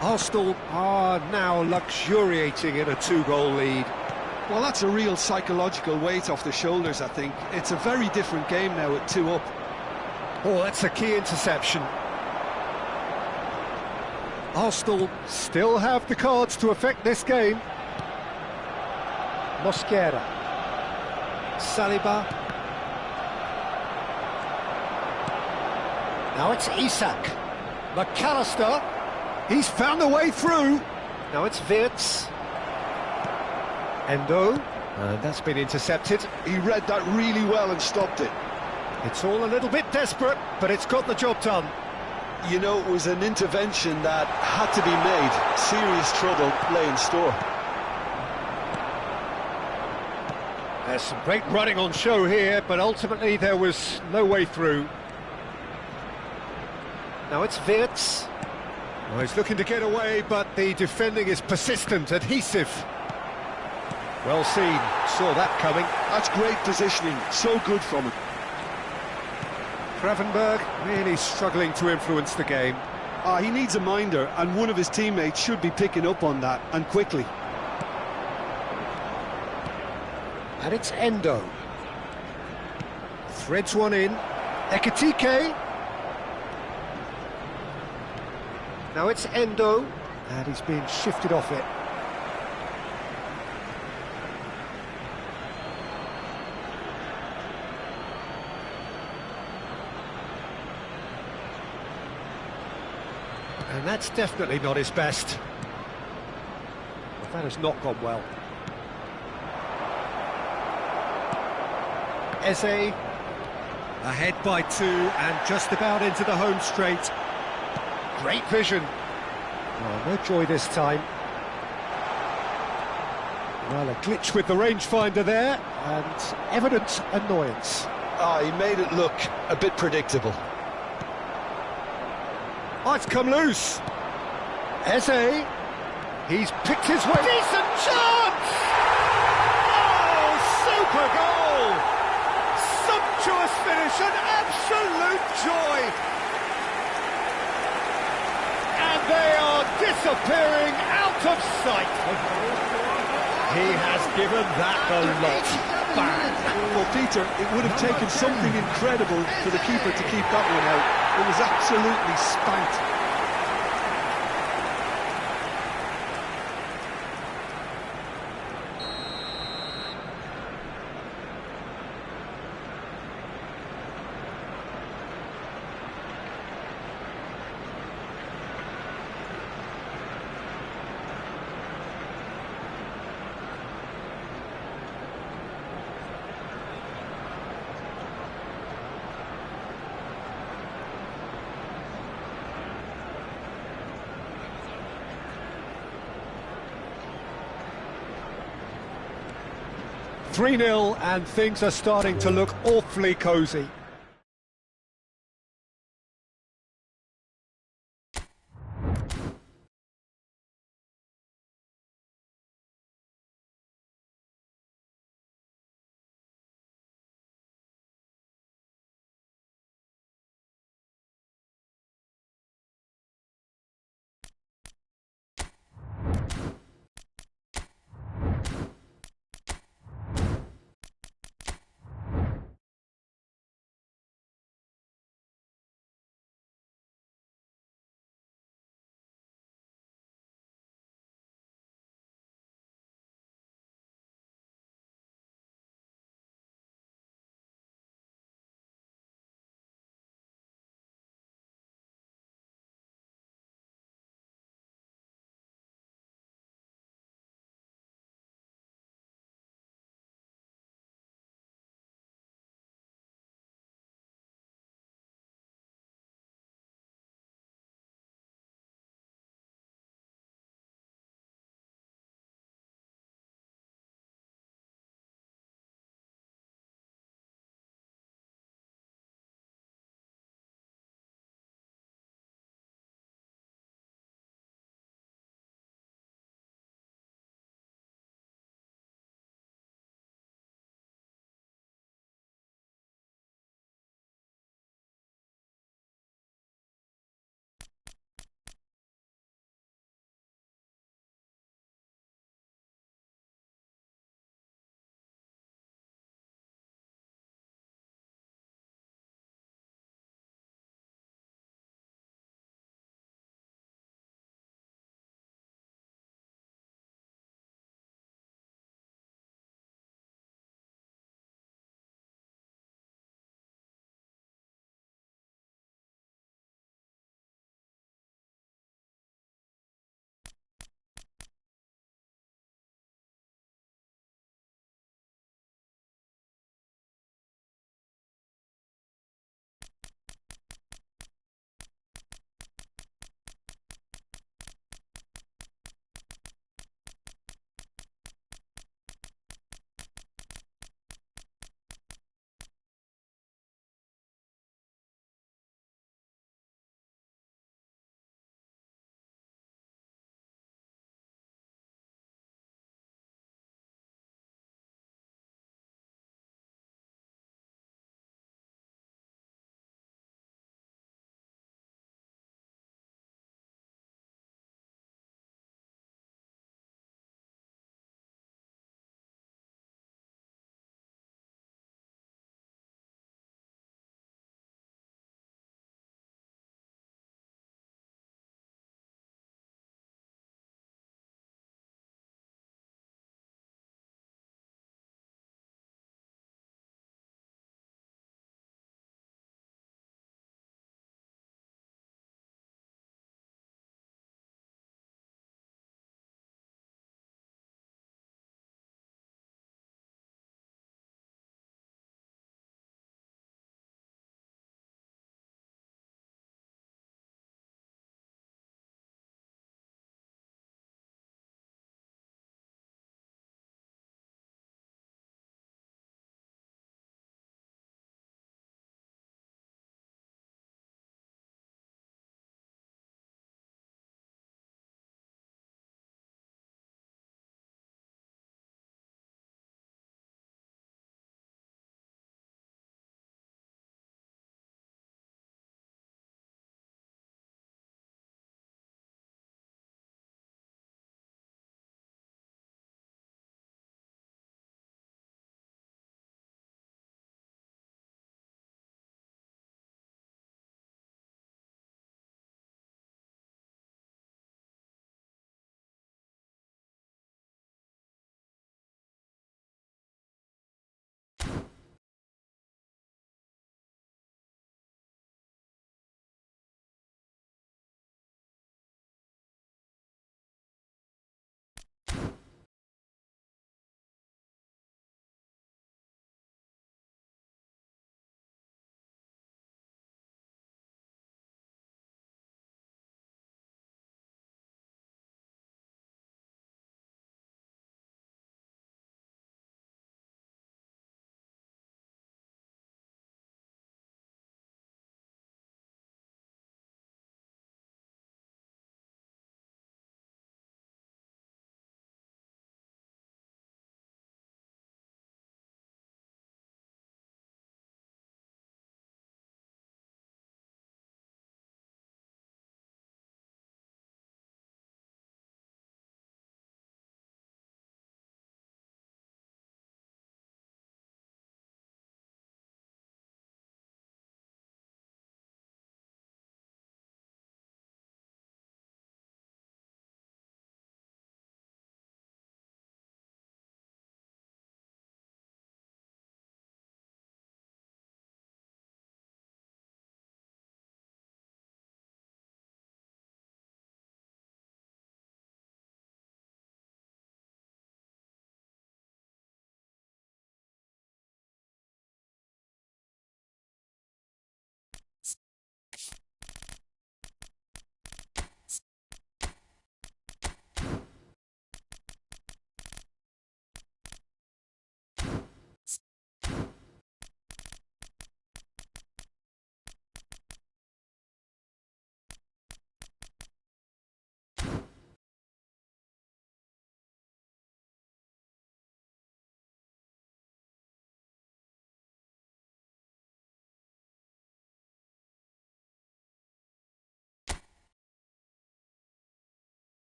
Arsenal are now luxuriating in a 2-goal lead. Well, that's a real psychological weight off the shoulders, I think. It's a very different game now at 2 up. Oh, that's a key interception. Arsenal still have the cards to affect this game. Mosquera. Saliba. Now it's Isak. McAllister, he's found a way through. Now it's Wirtz. Endo, and that's been intercepted. He read that really well and stopped it. It's all a little bit desperate, but it's got the job done. You know, it was an intervention that had to be made. Serious trouble lay in store. There's some great running on show here, but ultimately there was no way through. Now it's Wirtz. Well, he's looking to get away, but the defending is persistent, adhesive. Well seen, saw that coming. That's great positioning, so good from him. Gravenberg really struggling to influence the game. He needs a minder, and one of his teammates should be picking up on that, and quickly. And it's Endo. Threads one in. Ekitike. Now it's Endo, and he's being shifted off it. And that's definitely not his best. But that has not gone well. Eze, ahead by 2 and just about into the home straight. Great vision. Oh, no joy this time. Well, a glitch with the rangefinder there, and evident annoyance. He made it look a bit predictable. Oh, it's come loose. Eze, he's picked his way. Decent chance! Oh, super goal! Sumptuous finish, an absolute joy! And they are disappearing out of sight. He has given that a lot back. Well, Peter, it would have taken something incredible for the keeper to keep that one out. It was absolutely spanked. Three-0, and things are starting to look awfully cosy.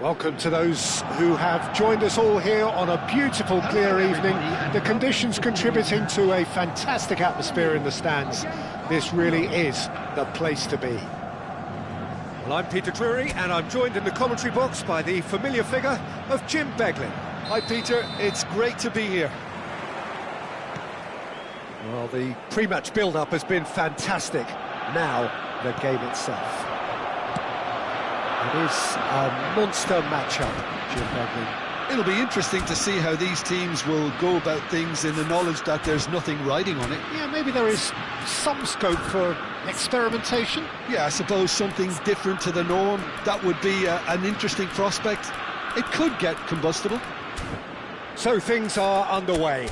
Welcome to those who have joined us all here on a beautiful, clear evening. The conditions contributing to a fantastic atmosphere in the stands. This really is the place to be. Well, I'm Peter Drury, and I'm joined in the commentary box by the familiar figure of Jim Beglin. Hi Peter, it's great to be here. Well, the pre-match build-up has been fantastic. Now, the game itself. It is a monster matchup, Jim Beglin. It'll be interesting to see how these teams will go about things in the knowledge that there's nothing riding on it. Yeah, maybe there is some scope for experimentation. Yeah, I suppose something different to the norm. That would be an interesting prospect. It could get combustible. So things are underway.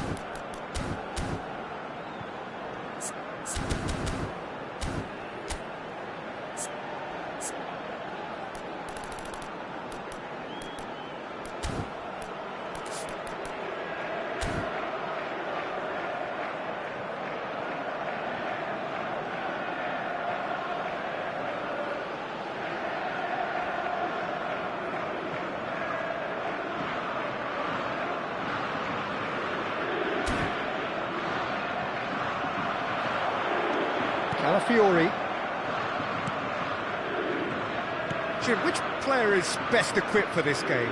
Calafiori. Jim, which player is best equipped for this game?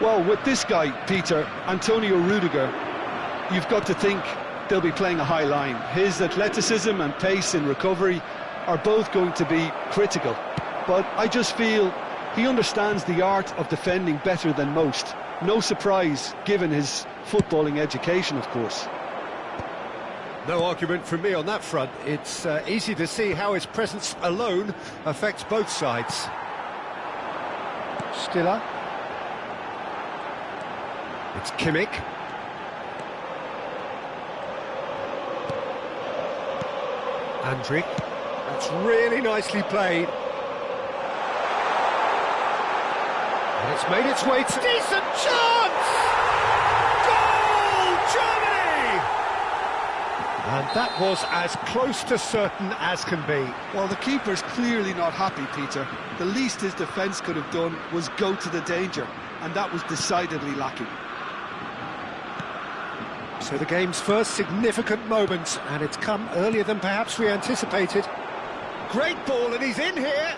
Well, with this guy, Peter, Antonio Rudiger, you've got to think they'll be playing a high line. His athleticism and pace in recovery are both going to be critical. But I just feel he understands the art of defending better than most. No surprise, given his footballing education, of course. No argument from me on that front. It's easy to see how his presence alone affects both sides. Stiller. It's Kimmich. Andrić. That's really nicely played. And it's made its way to... Decent chance! Goal, Germany! And that was as close to certain as can be. Well, the keeper's clearly not happy, Peter. The least his defence could have done was go to the danger, and that was decidedly lacking. So the game's first significant moment, and it's come earlier than perhaps we anticipated. Great ball, and he's in here!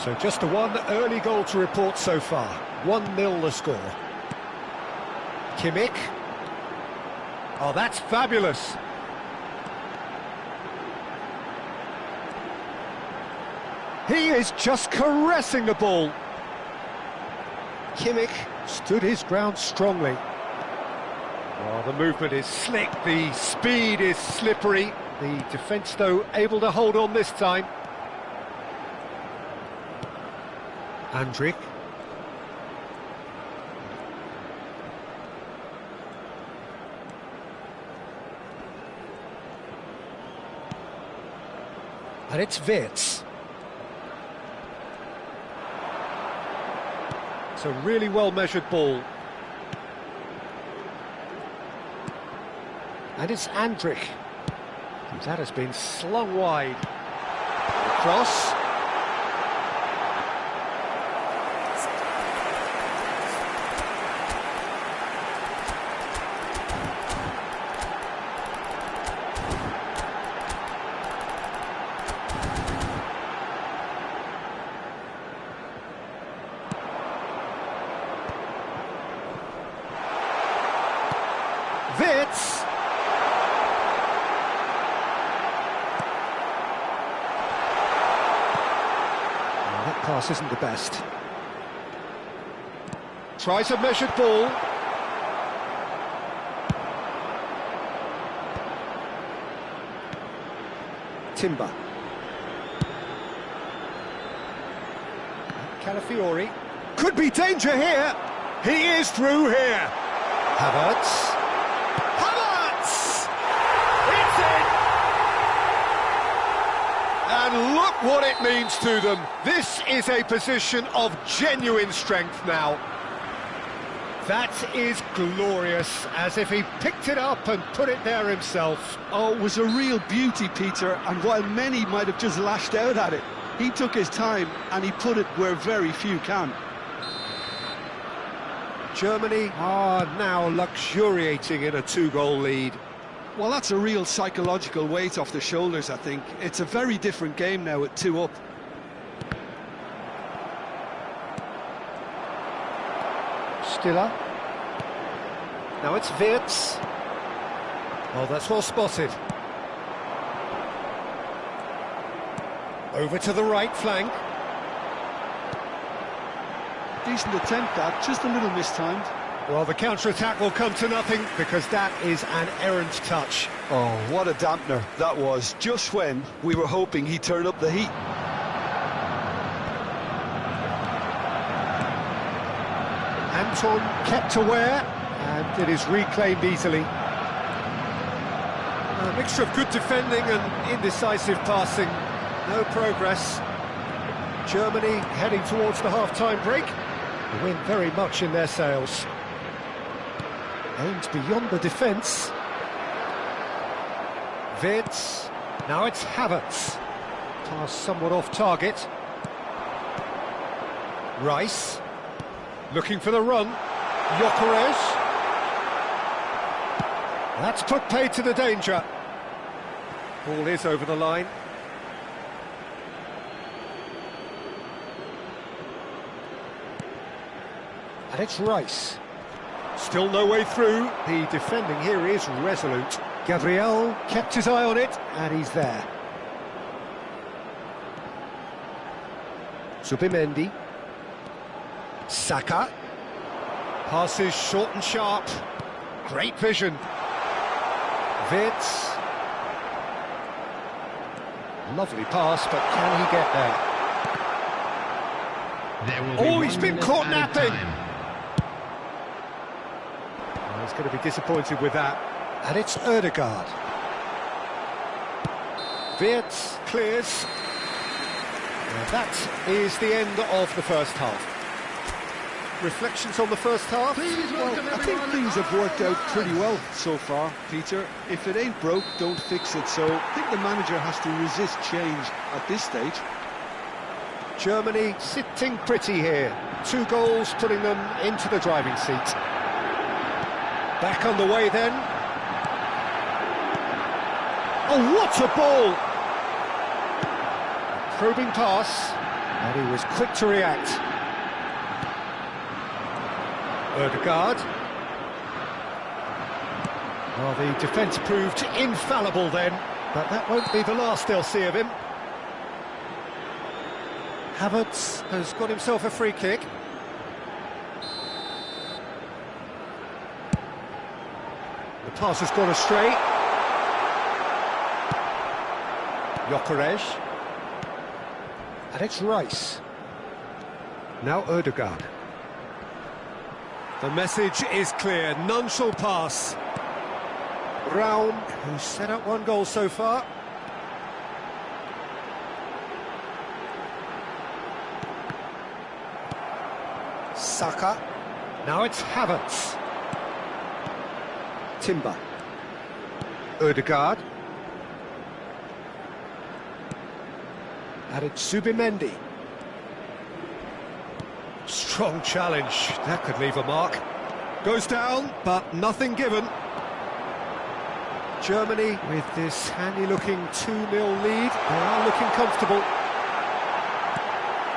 So just a one early goal to report so far. 1-0 the score. Kimmich. Oh, that's fabulous. He is just caressing the ball. Kimmich stood his ground strongly. Oh, the movement is slick, the speed is slippery. The defence, though, able to hold on this time. Andrik. And it's Wirtz. It's a really well-measured ball. And it's Andrik. That has been slung wide. Cross. Wirtz. That pass isn't the best. Tries a measured ball. Timber. Calafiori. Could be danger here. He is through here. Havertz. Havertz! It's in! And look what it means to them. This is a position of genuine strength now. That is glorious, as if he picked it up and put it there himself. Oh, it was a real beauty, Peter, and while many might have just lashed out at it, he took his time and he put it where very few can. Germany are now luxuriating in a 2-goal lead. Well, that's a real psychological weight off the shoulders, I think. It's a very different game now at 2 up. Stiller. Now it's Wirtz. Oh, that's well spotted. Over to the right flank. Decent attempt, that, just a little mistimed. Well, the counter-attack will come to nothing because that is an errant touch. Oh, what a dampener that was, just when we were hoping he'd turn up the heat. Anton kept aware, and it is reclaimed easily. A mixture of good defending and indecisive passing. No progress. Germany heading towards the half-time break. The wind very much in their sails. Aimed beyond the defence. Wirtz. Now it's Havertz. Pass somewhat off target. Rice. Looking for the run. Gyökeres. That's put paid to the danger. Ball is over the line. And it's Rice. Still no way through. The defending here is resolute. Gabriel kept his eye on it, and he's there. Zubimendi. Saka. Passes short and sharp. Great vision. Wirtz. Lovely pass, but can he get there? There will be He's been caught added napping. time. Oh, he's going to be disappointed with that. And it's Ødegaard. Wirtz clears. And that is the end of the first half. reflections on the first half? Please Well, welcome I think everyone things have worked out on. pretty well so far, Peter. If it ain't broke, don't fix it. So I think the manager has to resist change at this stage. Germany sitting pretty here. 2 goals putting them into the driving seat. Back on the way then. Oh, what a ball! Probing pass, and he was quick to react. Ødegaard. Well, the defence proved infallible then, but that won't be the last they'll see of him. Havertz has got himself a free kick. The pass has gone astray. Gyökeres. And it's Rice. Now Ødegaard. The message is clear, none shall pass. Raum, who's set up 1 goal so far. Saka. Now it's Havertz. Timber. Ødegaard. And it's Zubimendi. Strong challenge, that could leave a mark. Goes down, but nothing given. Germany, with this handy-looking 2-0 lead, they are looking comfortable.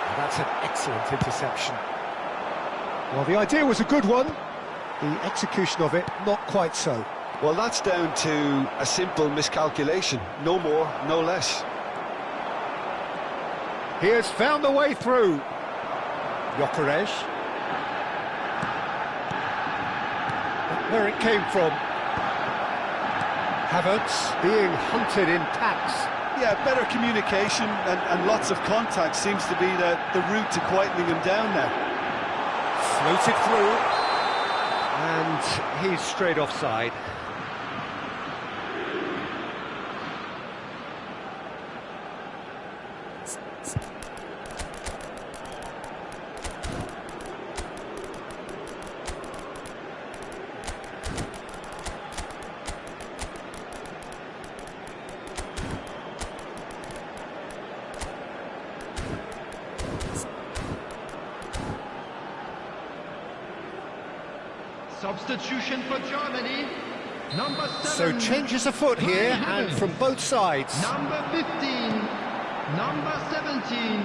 And that's an excellent interception. Well, the idea was a good one. The execution of it, not quite so. Well, that's down to a simple miscalculation. No more, no less. He has found the way through. Gyökeres. Where it came from. Havertz being hunted in packs. Yeah, better communication and lots of contact seems to be the route to quietening him down now. Floated through. And he's straight offside. Substitution for Germany. Number 7. So changes afoot here, and from both sides. Number 15. Number 17.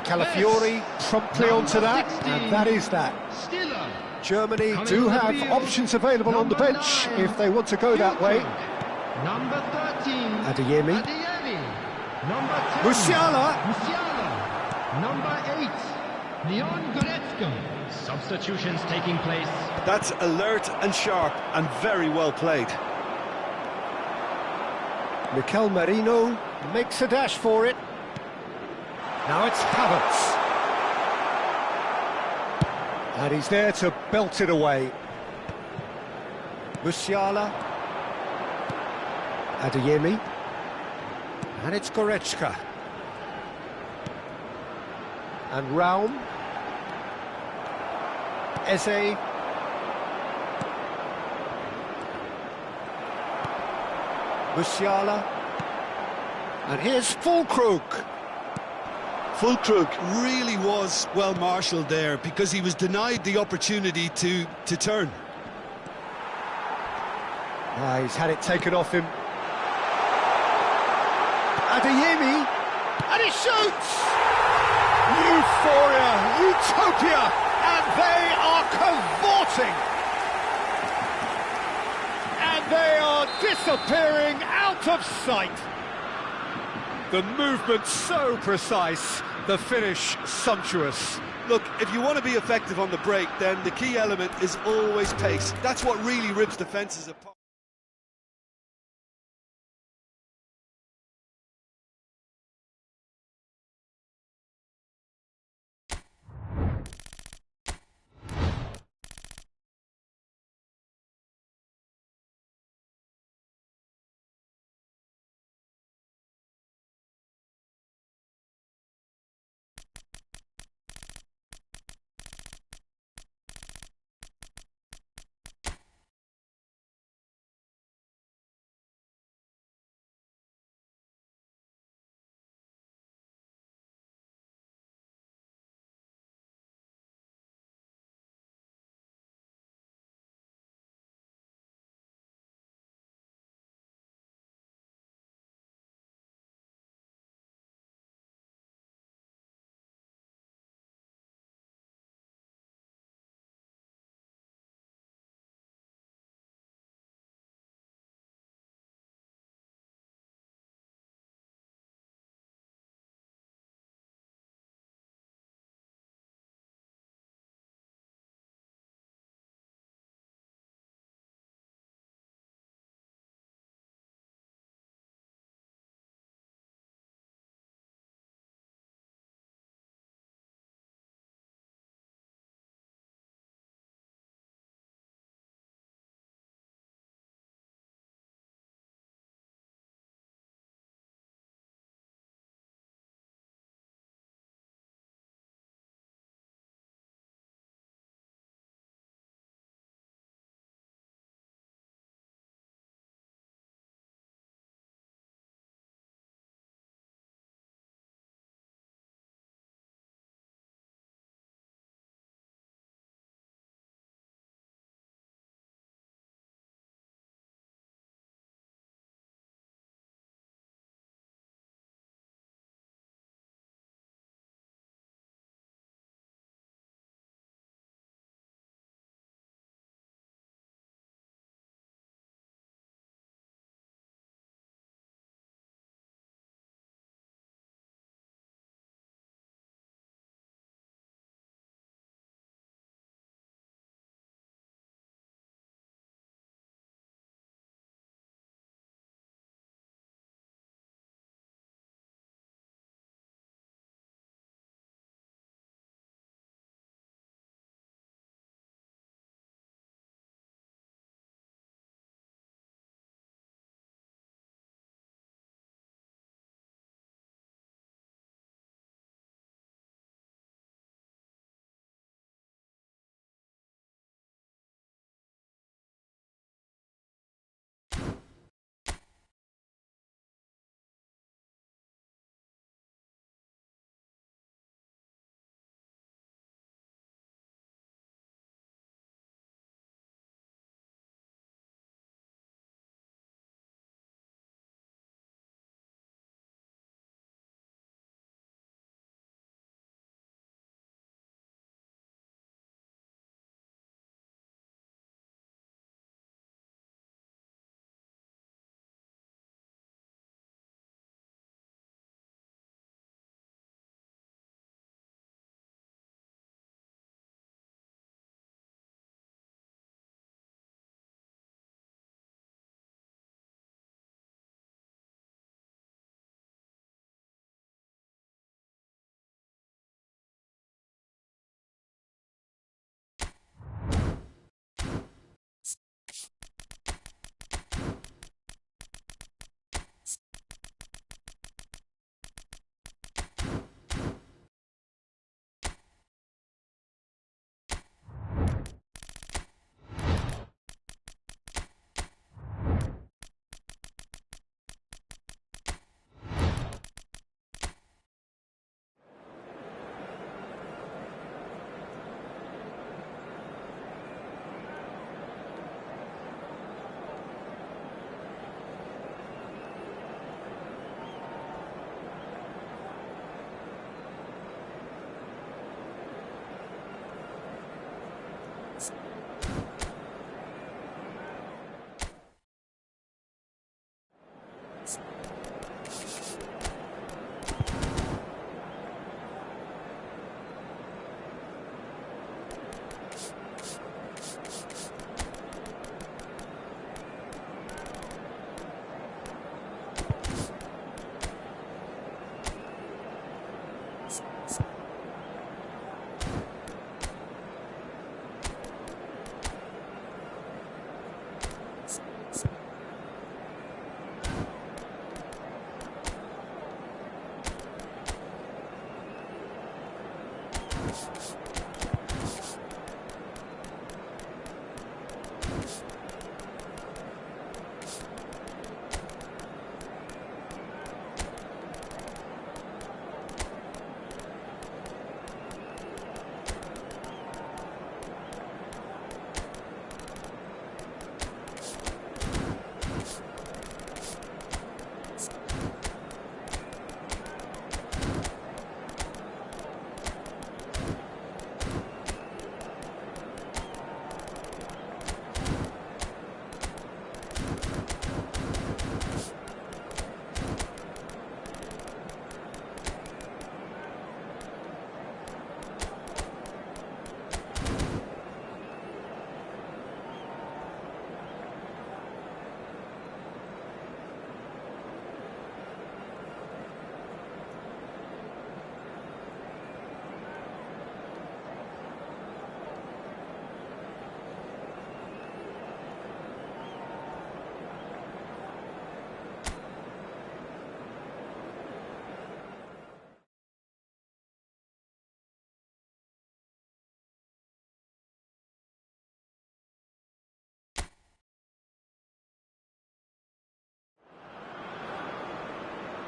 Calafiori promptly Number onto that, 16. and that is that. Stiller. Germany Coming do on the have field, options available on the number bench 9, if they want to go that way. Number 13. Adeyemi. Adeyemi. Number 10. Musiala. Musiala. Number 8. Leon Goretzka. Substitutions taking place. That's alert and sharp and very well played. Mikel Merino makes a dash for it. Now it's Havertz. And he's there to belt it away. Musiala. Adeyemi. And it's Goretzka. And Raum. Eze. Musiala. And here's Füllkrug. Füllkrug really was well marshalled there because he was denied the opportunity to turn. He's had it taken off him. Adeyemi. And he shoots! Euphoria, utopia, and they are cavorting. And they are disappearing out of sight. The movement so precise, the finish sumptuous. Look, if you want to be effective on the break, then the key element is always pace. That's what really rips defences apart.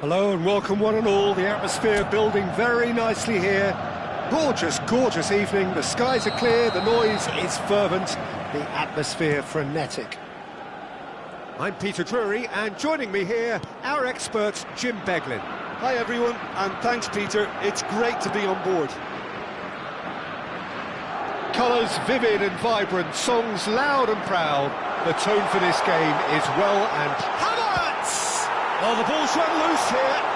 Hello and welcome one and all. The atmosphere building very nicely here. Gorgeous, gorgeous evening. The skies are clear, the noise is fervent, the atmosphere frenetic. I'm Peter Drury, and joining me here, our expert Jim Beglin. Hi everyone, and thanks Peter, it's great to be on board. Colours vivid and vibrant, songs loud and proud. The tone for this game is well and... Havertz! Oh, the ball's run loose here.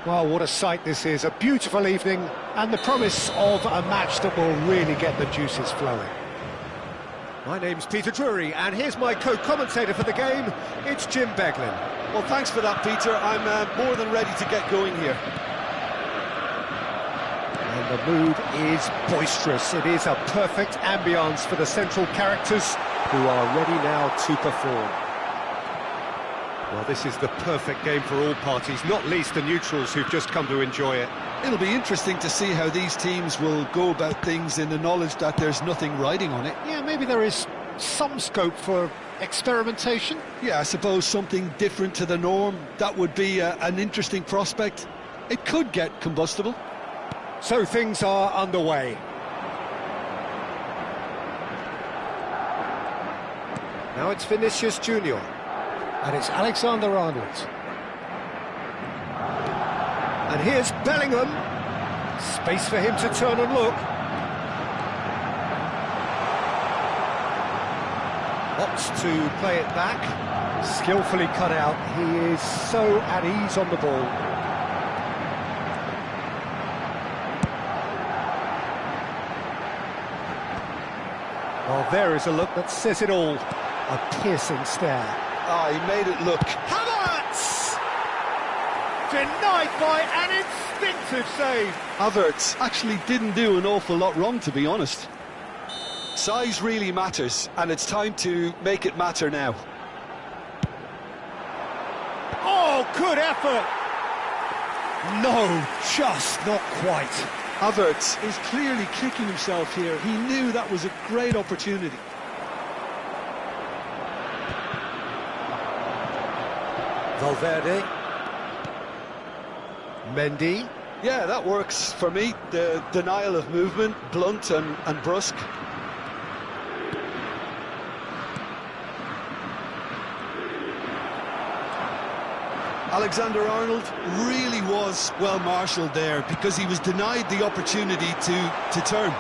Well, what a sight this is, a beautiful evening and the promise of a match that will really get the juices flowing. My name's Peter Drury and here's my co-commentator for the game, it's Jim Beglin. Well, thanks for that, Peter. I'm more than ready to get going here. And the mood is boisterous. It is a perfect ambience for the central characters who are ready now to perform. Well, this is the perfect game for all parties, not least the neutrals who've just come to enjoy it. It'll be interesting to see how these teams will go about things in the knowledge that there's nothing riding on it. Yeah, maybe there is some scope for experimentation. Yeah, I suppose something different to the norm. That would be an interesting prospect. It could get combustible. So things are underway. Now it's Vinicius Junior. And it's Alexander-Arnold. And here's Bellingham. Space for him to turn and look. chance to play it back. Skillfully cut out. He is so at ease on the ball. Well, there is a look that says it all. A piercing stare. Ah, he made it look. Havertz! Denied by an instinctive save. Havertz actually didn't do an awful lot wrong, to be honest. Size really matters, and it's time to make it matter now. Oh, good effort! No, just not quite. Havertz is clearly kicking himself here. He knew that was a great opportunity. Valverde. Mendy. Yeah, that works for me. The denial of movement, blunt and brusque. Alexander-Arnold really was well marshalled there because he was denied the opportunity to turn.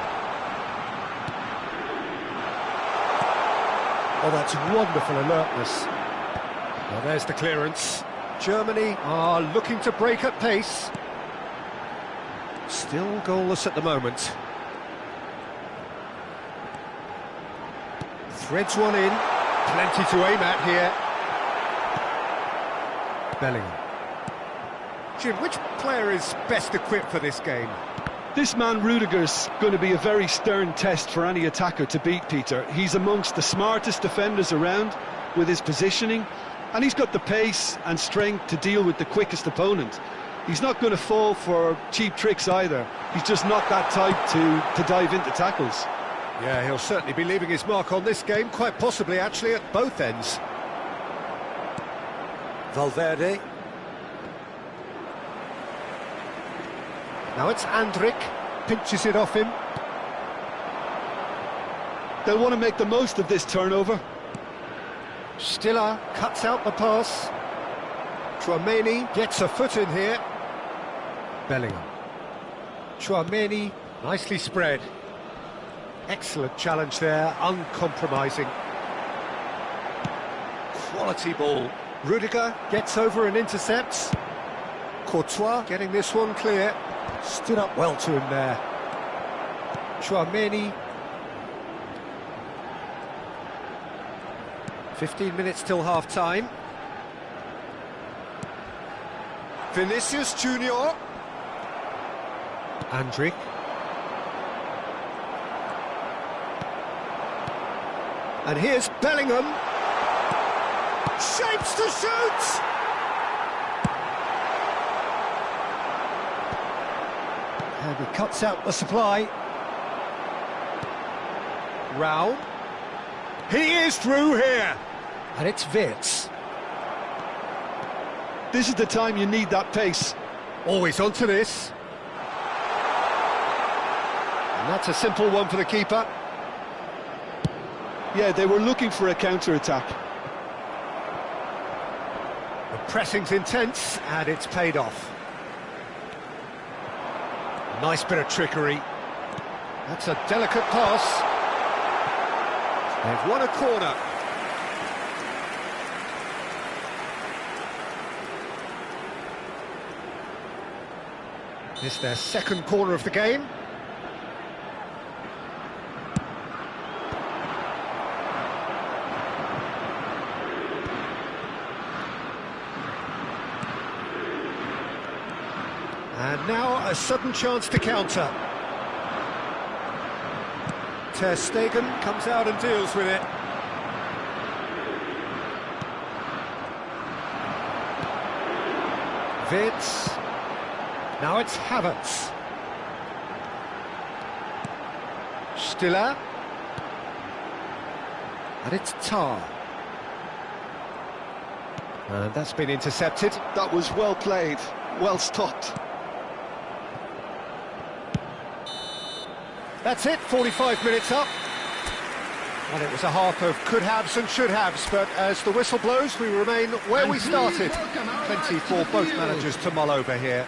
Oh, that's wonderful alertness. Well, there's the clearance. Germany are looking to break at pace. Still goalless at the moment. Threads one in. Plenty to aim at here. Bellingham. Jim, which player is best equipped for this game? This man Rudiger's going to be a very stern test for any attacker to beat, Peter. He's amongst the smartest defenders around with his positioning, and he's got the pace and strength to deal with the quickest opponent. He's not going to fall for cheap tricks either. He's just not that type to dive into tackles. Yeah, he'll certainly be leaving his mark on this game, quite possibly actually at both ends. Valverde. Now it's Andrik, pinches it off him. They'll want to make the most of this turnover. Stiller cuts out the pass. Tchouaméni gets a foot in here. Bellingham. Tchouaméni, nicely spread. Excellent challenge there, uncompromising. Quality ball. Rudiger gets over and intercepts. Courtois getting this one clear. Stood up well to him there. Tchouaméni. 15 minutes till half-time. Vinicius Junior. Andrik. And here's Bellingham. Shapes to shoot! And he cuts out the supply. Rao. He is through here! And it's Wirtz. This is the time you need that pace. Always onto this. And that's a simple one for the keeper. Yeah, they were looking for a counter-attack. The pressing's intense, and it's paid off. Nice bit of trickery. That's a delicate pass. They've won a corner. This is their second corner of the game. And now a sudden chance to counter. Ter Stegen comes out and deals with it. Wirtz. Now it's Havertz. Stiller. And it's Tar. And that's been intercepted. That was well played, well stopped. That's it, 45 minutes up. And it was a half of could-haves and should-haves, but as the whistle blows, we remain where we started. Plenty for both managers to mull over here.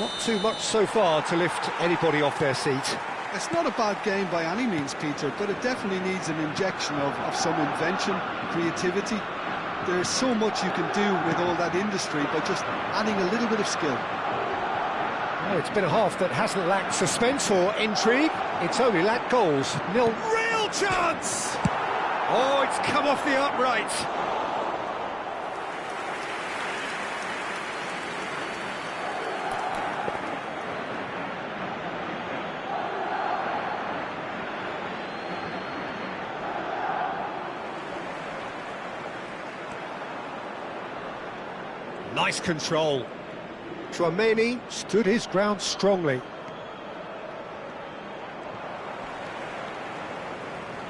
Not too much so far to lift anybody off their seat. It's not a bad game by any means, Peter, but it definitely needs an injection of some invention, creativity. There's so much you can do with all that industry by just adding a little bit of skill. Well, it's been a half that hasn't lacked suspense or intrigue. It's only lacked goals. Nil. Real chance! Oh, it's come off the upright. Nice control. Tchouaméni stood his ground strongly.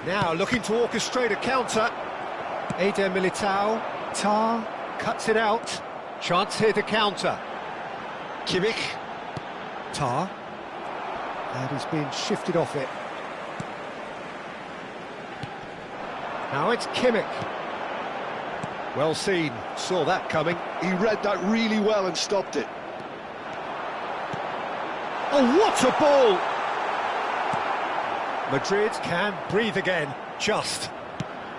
Now looking to orchestrate a counter. Eder Militao. Tar cuts it out. Chance here to counter. Kimmich. Tar. And he's been shifted off it. Now it's Kimmich. Well seen, saw that coming. He read that really well and stopped it. Oh, what a ball! Madrid can breathe again, just.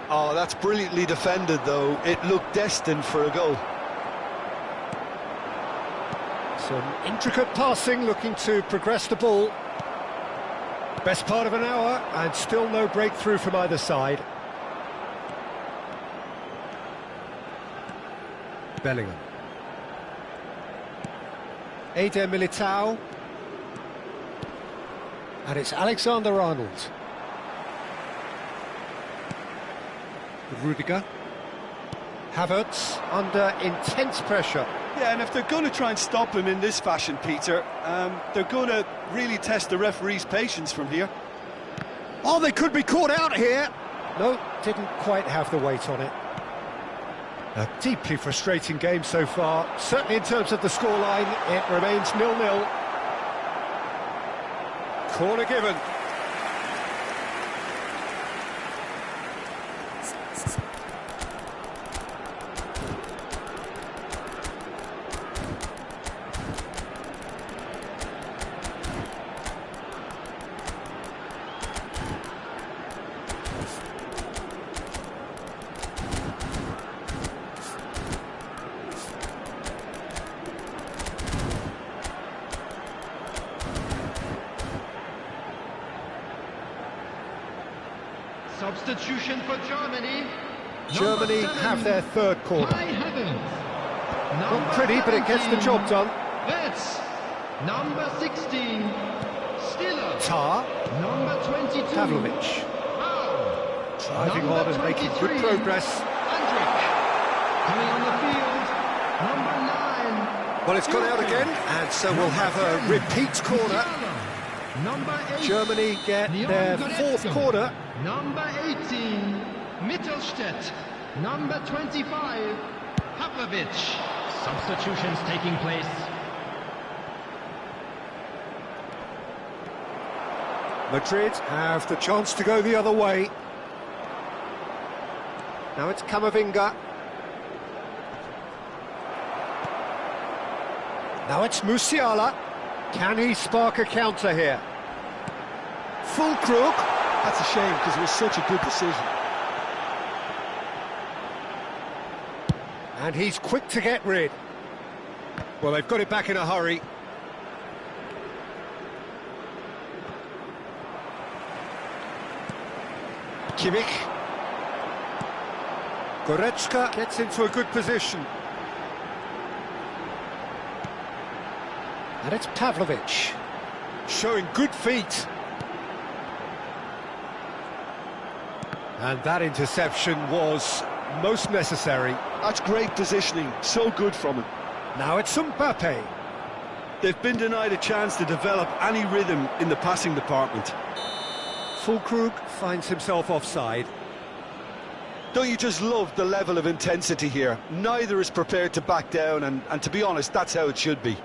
Oh, that's brilliantly defended, though. It looked destined for a goal. Some intricate passing, looking to progress the ball. Best part of an hour, and still no breakthrough from either side. Bellingham. Eder Militao. And it's Alexander-Arnold. Rudiger. Havertz under intense pressure. Yeah, and if they're going to try and stop him in this fashion, Peter, they're going to really test the referee's patience from here. Oh, they could be caught out here. No, didn't quite have the weight on it. A deeply frustrating game so far. Certainly in terms of the scoreline, it remains 0-0. Corner given. Substitution for Germany. Germany have their third corner. Not pretty, but it gets the job done. That's number 16. Stiller. Tar. Number 22. Pavlovic. Foul. Driving Number on and making 23. good progress. Andrich. Coming on the field. Number 9. Well, it's gone out again, and so we'll have a repeat corner. Number 8. Germany get Leon their Goretzka. fourth corner. Number 18. Mittelstädt. Number 25. Pavlovic. Substitutions taking place. Madrid have the chance to go the other way. Now it's Camavinga. Now it's Musiala. Can he spark a counter here? Füllkrug. That's a shame because it was such a good decision. And he's quick to get rid. Well, they've got it back in a hurry. Kimmich. Goretzka gets into a good position. And it's Pavlovic, showing good feet. And that interception was most necessary. That's great positioning, so good from him. Now it's Mbappe. They've been denied a chance to develop any rhythm in the passing department. Füllkrug finds himself offside. Don't you just love the level of intensity here? Neither is prepared to back down, and to be honest, that's how it should be.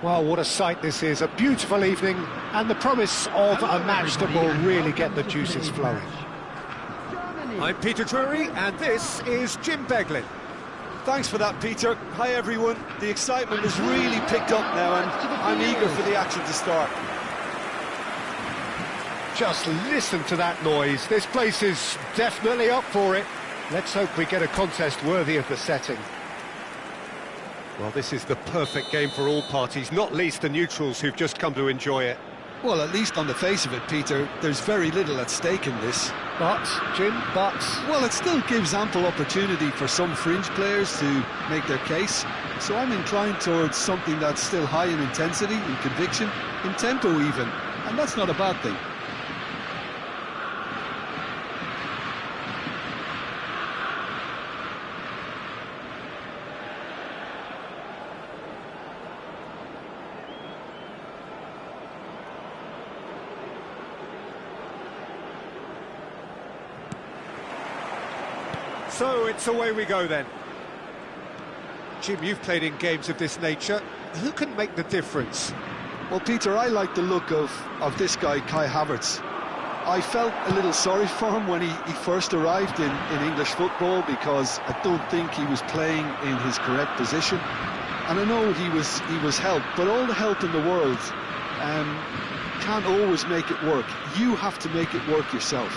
Well, what a sight this is, a beautiful evening, and the promise of a match that will really get the juices flowing. I'm Peter Drury, and this is Jim Beglin. Thanks for that, Peter. Hi, everyone. The excitement has really picked up now, and I'm eager for the action to start. Just listen to that noise. This place is definitely up for it. Let's hope we get a contest worthy of the setting. Well, this is the perfect game for all parties, not least the neutrals who've just come to enjoy it. Well, at least on the face of it, Peter, there's very little at stake in this. But, Jim, Well, it still gives ample opportunity for some fringe players to make their case. So I'm inclined towards something that's still high in intensity, in conviction, in tempo even. And that's not a bad thing. So it's away we go then. Jim, you've played in games of this nature. Who can make the difference? Well, Peter, I like the look of this guy, Kai Havertz. I felt a little sorry for him when he first arrived in English football, because I don't think he was playing in his correct position. And I know he was helped, but all the help in the world can't always make it work. You have to make it work yourself.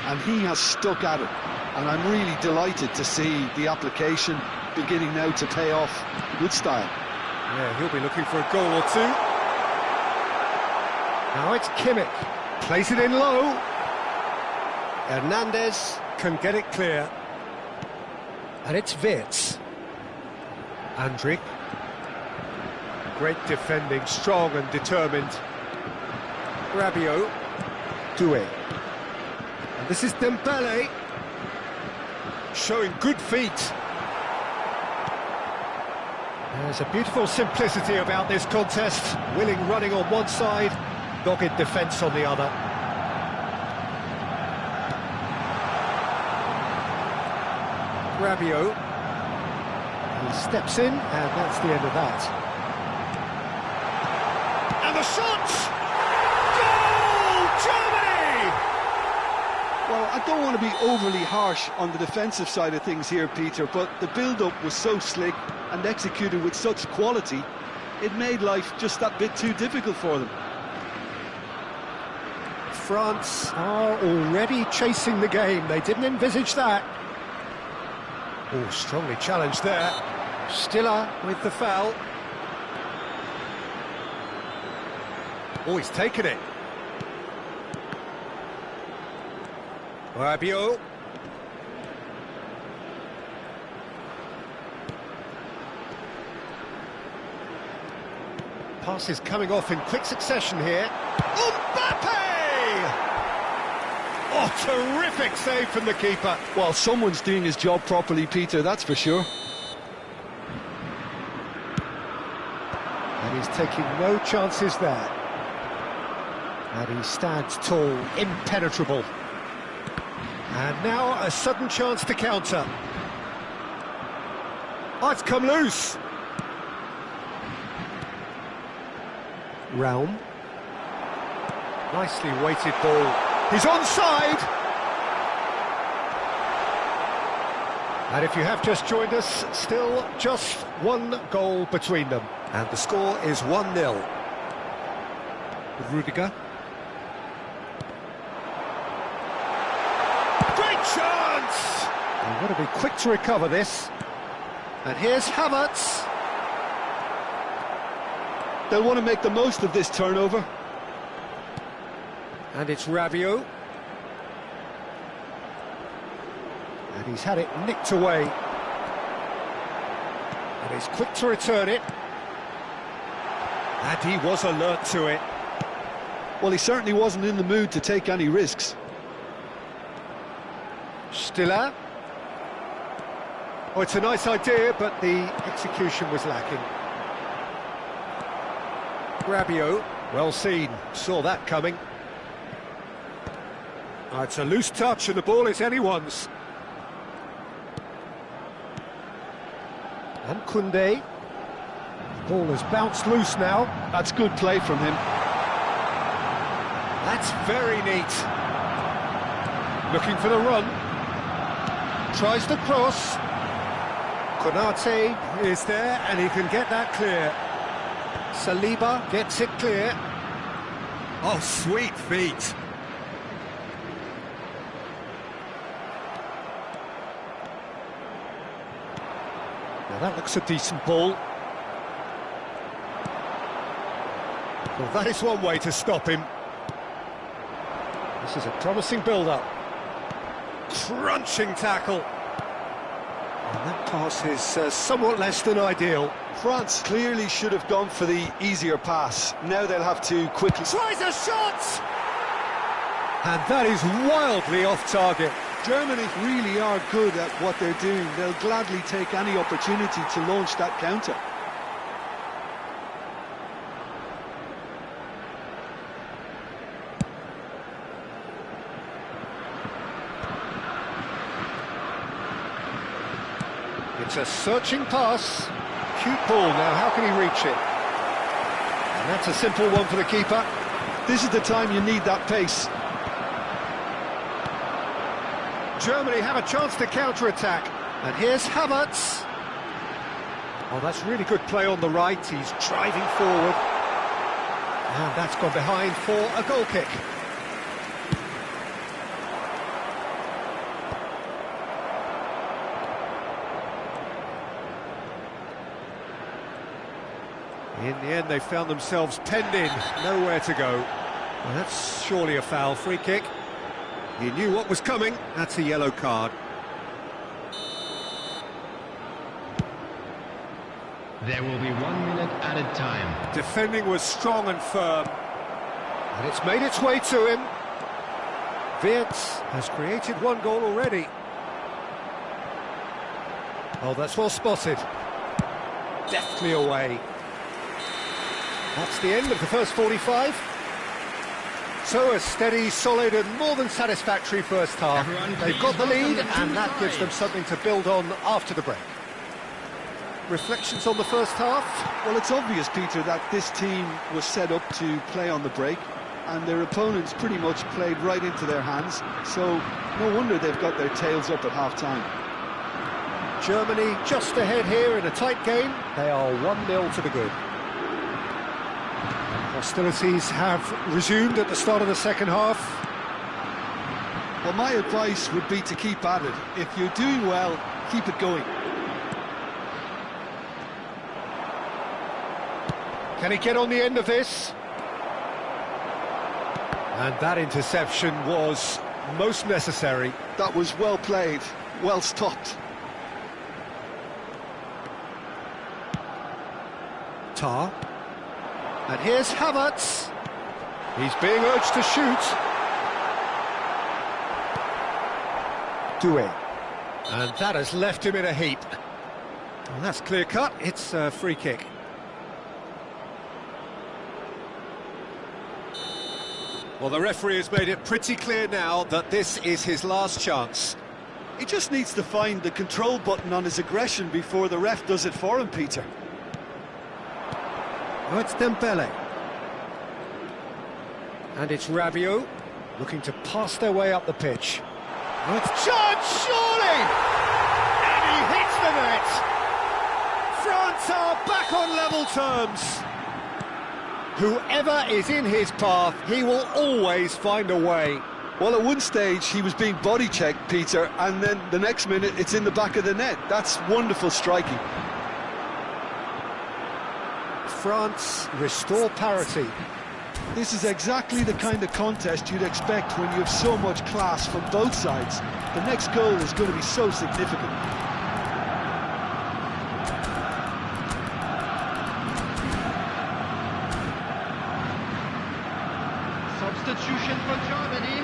And he has stuck at it. And I'm really delighted to see the application beginning now to pay off with style. Yeah, he'll be looking for a goal or two. Now it's Kimmich. Plays it in low. Hernandez can get it clear. And it's Wirtz. Andrik. Great defending, strong and determined. Rabiot. Doué. And this is Dembele. Showing good feet. There's a beautiful simplicity about this contest. Willing running on one side, dogged defence on the other. Rabiot. He steps in, and that's the end of that. And the shot! Goal! Germany! Well, I don't want to be overly harsh on the defensive side of things here, Peter, but the build-up was so slick and executed with such quality, it made life just that bit too difficult for them. France are already chasing the game. They didn't envisage that. Oh, strongly challenged there. Stiller with the foul. Oh, he's taken it. Rabiot. Passes coming off in quick succession here. Mbappe! Oh, terrific save from the keeper. Well, someone's doing his job properly, Peter, that's for sure. And he's taking no chances there. And he stands tall, impenetrable. And now a sudden chance to counter. Oh, it's come loose. Raum. Nicely weighted ball. He's onside! And if you have just joined us, still just one goal between them. And the score is 1-0. Rudiger. Great chance! They've got to be quick to recover this. And here's Havertz. They'll want to make the most of this turnover. And it's Rabiot. And he's had it nicked away. And he's quick to return it. And he was alert to it. Well, he certainly wasn't in the mood to take any risks. Stiller. Oh, it's a nice idea, but the execution was lacking. Rabiot, well seen, saw that coming. Oh, it's a loose touch and the ball is anyone's. And Koundé. Ball has bounced loose now. That's good play from him. That's very neat. Looking for the run. Tries the cross. Konate is there and he can get that clear. Saliba gets it clear. Oh, sweet feet. Now that looks a decent ball. Well, that is one way to stop him. This is a promising build-up. Crunching tackle. And that pass is somewhat less than ideal. France clearly should have gone for the easier pass. Now they'll have to quickly... Tries a shot! And that is wildly off target. Germany really are good at what they're doing. They'll gladly take any opportunity to launch that counter. It's a searching pass. Cute ball now, how can he reach it? And that's a simple one for the keeper. This is the time you need that pace. Germany have a chance to counter-attack. And here's Havertz. Oh, that's really good play on the right. He's driving forward. And that's gone behind for a goal kick. In the end, they found themselves penned in, nowhere to go. Well, that's surely a foul. Free kick. He knew what was coming. That's a yellow card. There will be 1 minute added time. Defending was strong and firm. And it's made its way to him. Wirtz has created one goal already. Oh, that's well spotted. Deftly away. That's the end of the first 45. So a steady, solid and more than satisfactory first half. They've got the lead and that gives them something to build on after the break. Reflections on the first half? Well, it's obvious, Peter, that this team was set up to play on the break and their opponents pretty much played right into their hands, so no wonder they've got their tails up at half-time. Germany just ahead here in a tight game. They are 1-0 to the good. Hostilities have resumed at the start of the second half. Well, my advice would be to keep at it. If you're doing well, keep it going. Can he get on the end of this? And that interception was most necessary. That was well played, well stopped. Tar. And here's Havertz. He's being urged to shoot. Doué. And that has left him in a heap. Well, that's clear cut. It's a free kick. Well, the referee has made it pretty clear now that this is his last chance. He just needs to find the control button on his aggression before the ref does it for him, Peter. Oh, it's Dembele. And it's Rabiot, looking to pass their way up the pitch. Oh, it's Judge, surely! And he hits the net! France are back on level terms. Whoever is in his path, he will always find a way. Well, at one stage, he was being body-checked, Peter, and then the next minute, it's in the back of the net. That's wonderful striking. France restore parity. This is exactly the kind of contest you'd expect when you have so much class from both sides. The next goal is going to be so significant. Substitution for Germany,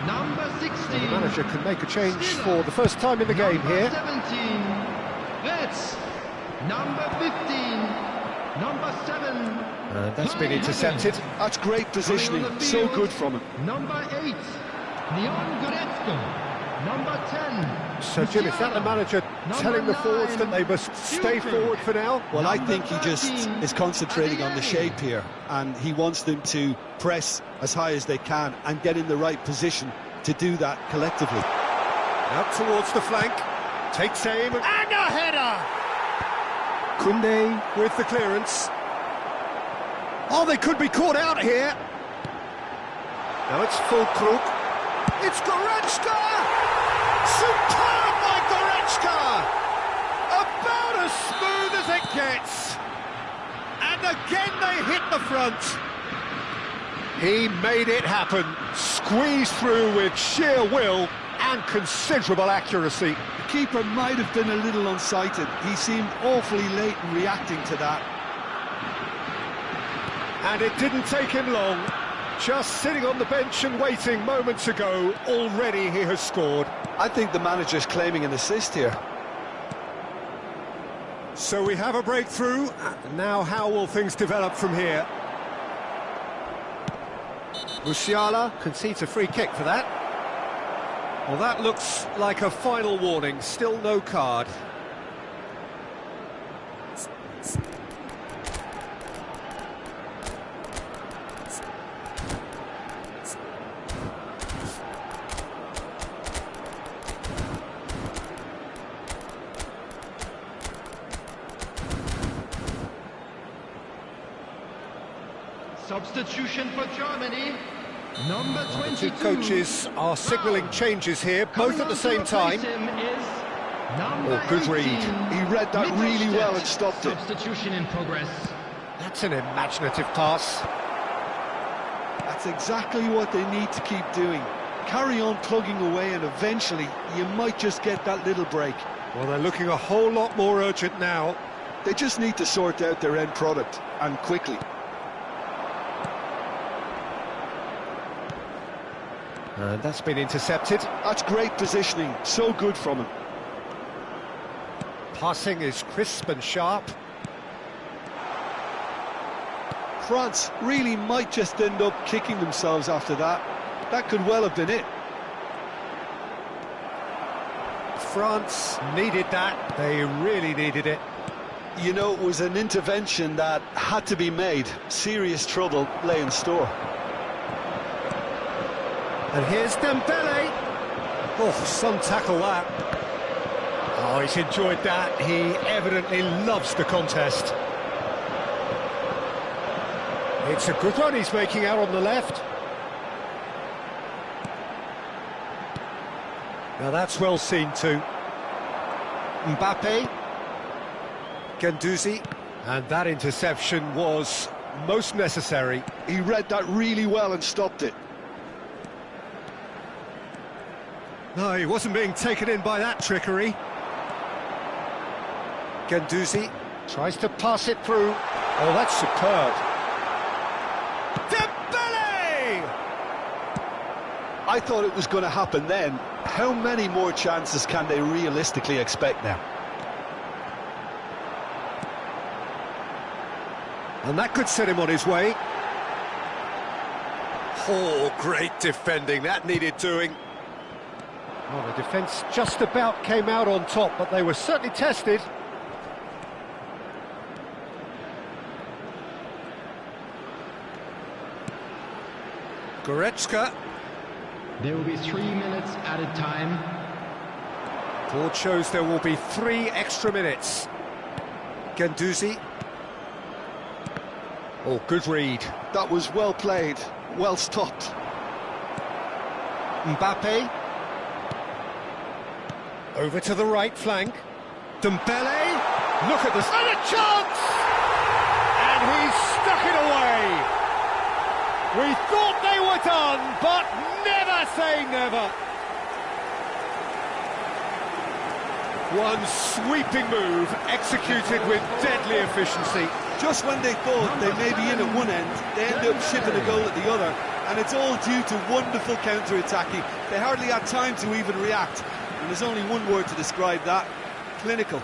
number 16. The manager can make a change for the first time in the game here. 17, Wirtz. Number 15. Number 7. That's been intercepted. That's great positioning, so good from him. Number 8, Leon Goretzka. Number 10. So, Jim, is that the manager telling the forwards that they must stay forward for now? Well, I think he just is concentrating on the shape here, and he wants them to press as high as they can and get in the right position to do that collectively. Out towards the flank, takes aim, and a header! Koundé with the clearance. Oh, they could be caught out here. Now it's Füllkrug. It's Goretzka! Superb by Goretzka! About as smooth as it gets. And again they hit the front. He made it happen. Squeezed through with sheer will and considerable accuracy. The keeper might have been a little unsighted. He seemed awfully late in reacting to that. And it didn't take him long. Just sitting on the bench and waiting moments ago, already he has scored. I think the manager's claiming an assist here. So we have a breakthrough. Now how will things develop from here? Musiala concedes a free kick for that. Well, that looks like a final warning. Still no card. Substitution for Germany. Number 22. Two coaches are signalling changes here, both at the same time. Oh, good read. He read that really well and stopped it. Substitution in progress. That's an imaginative pass. That's exactly what they need to keep doing. Carry on plugging away, and eventually you might just get that little break. Well, they're looking a whole lot more urgent now. They just need to sort out their end product, and quickly. And that's been intercepted. That's great positioning, so good from him. Passing is crisp and sharp. France really might just end up kicking themselves after that. That could well have been it. France needed that. They really needed it. You know, it was an intervention that had to be made. Serious trouble lay in store. And here's Dembele. Oh, some tackle that. Oh, he's enjoyed that. He evidently loves the contest. It's a good run he's making out on the left. Now that's well seen too. Mbappe. Guendouzi. And that interception was most necessary. He read that really well and stopped it. No, he wasn't being taken in by that trickery. Guendouzi tries to pass it through. Oh, that's superb. Dembele! I thought it was going to happen then. How many more chances can they realistically expect now? And that could set him on his way. Oh, great defending. That needed doing. Well, the defence just about came out on top, but they were certainly tested. Goretzka. There will be 3 minutes added time. Board shows there will be 3 extra minutes. Guendouzi. Oh, good read. That was well played, well stopped. Mbappe. Over to the right flank. Dembele. Look at this. And a chance! And he stuck it away. We thought they were done, but never say never. One sweeping move, executed with deadly efficiency. Just when they thought they may be in at one end, they end up shipping a goal at the other, and it's all due to wonderful counter-attacking. They hardly had time to even react, and there's only one word to describe that: clinical.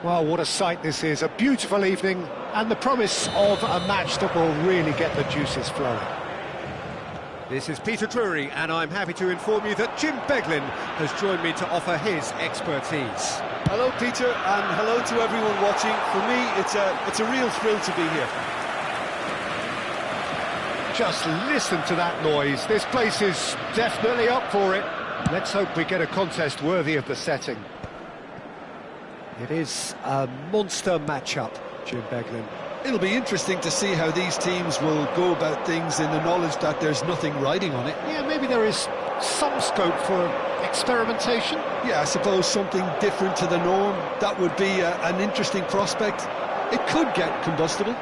Well, what a sight this is. A beautiful evening and the promise of a match that will really get the juices flowing. This is Peter Drury, and I'm happy to inform you that Jim Beglin has joined me to offer his expertise. Hello, Peter, and hello to everyone watching. For me, it's a real thrill to be here. Just listen to that noise. This place is definitely up for it. Let's hope we get a contest worthy of the setting. It is a monster matchup, Jim Beglin. It'll be interesting to see how these teams will go about things in the knowledge that there's nothing riding on it. Yeah, maybe there is some scope for experimentation. Yeah, I suppose something different to the norm. That would be an interesting prospect. It could get combustible.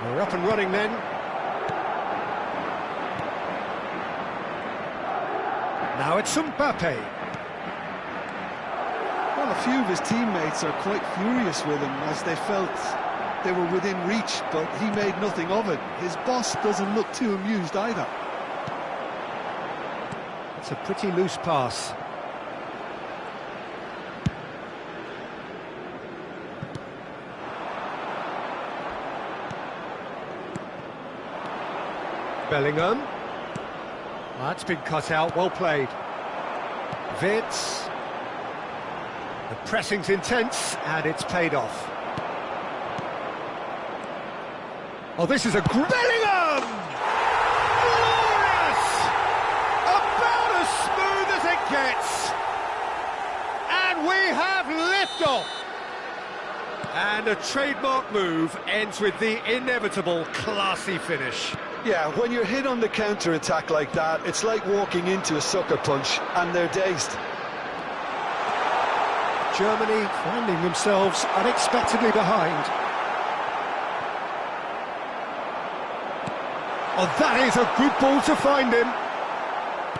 We're up and running then. Now it's Mbappe. Well, a few of his teammates are quite furious with him as they felt they were within reach, but he made nothing of it. His boss doesn't look too amused either. It's a pretty loose pass. Bellingham. That's been cut out, well played. Vitz. The pressing's intense, and it's paid off. Oh, this is a great... Bellingham! Glorious! About as smooth as it gets. And we have liftoff. And a trademark move ends with the inevitable classy finish. Yeah, when you're hit on the counter-attack like that, it's like walking into a sucker punch, and they're dazed. Germany finding themselves unexpectedly behind. Oh, that is a good ball to find him.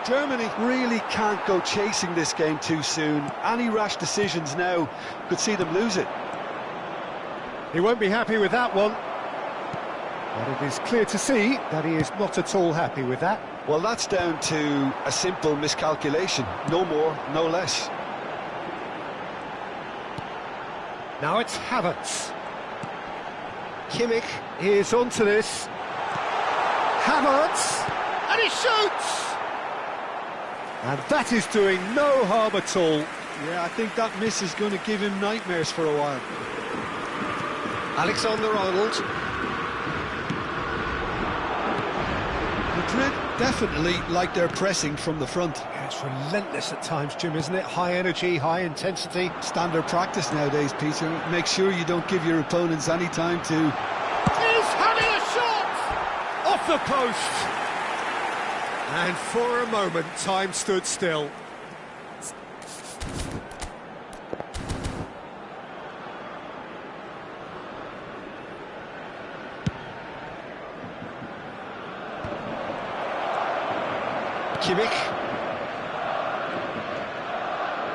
Germany really can't go chasing this game too soon. Any rash decisions now could see them lose it. He won't be happy with that one. But it is clear to see that he is not at all happy with that. Well, that's down to a simple miscalculation. No more, no less. Now it's Havertz. Kimmich is onto this. Havertz! And he shoots! And that is doing no harm at all. Yeah, I think that miss is going to give him nightmares for a while. Alexander-Arnold. Madrid definitely like their pressing from the front. Yeah, it's relentless at times, Jim, isn't it? High energy, high intensity. Standard practice nowadays, Peter. Make sure you don't give your opponents any time to... He's having a shot! Off the post! And for a moment, time stood still. Kimmich.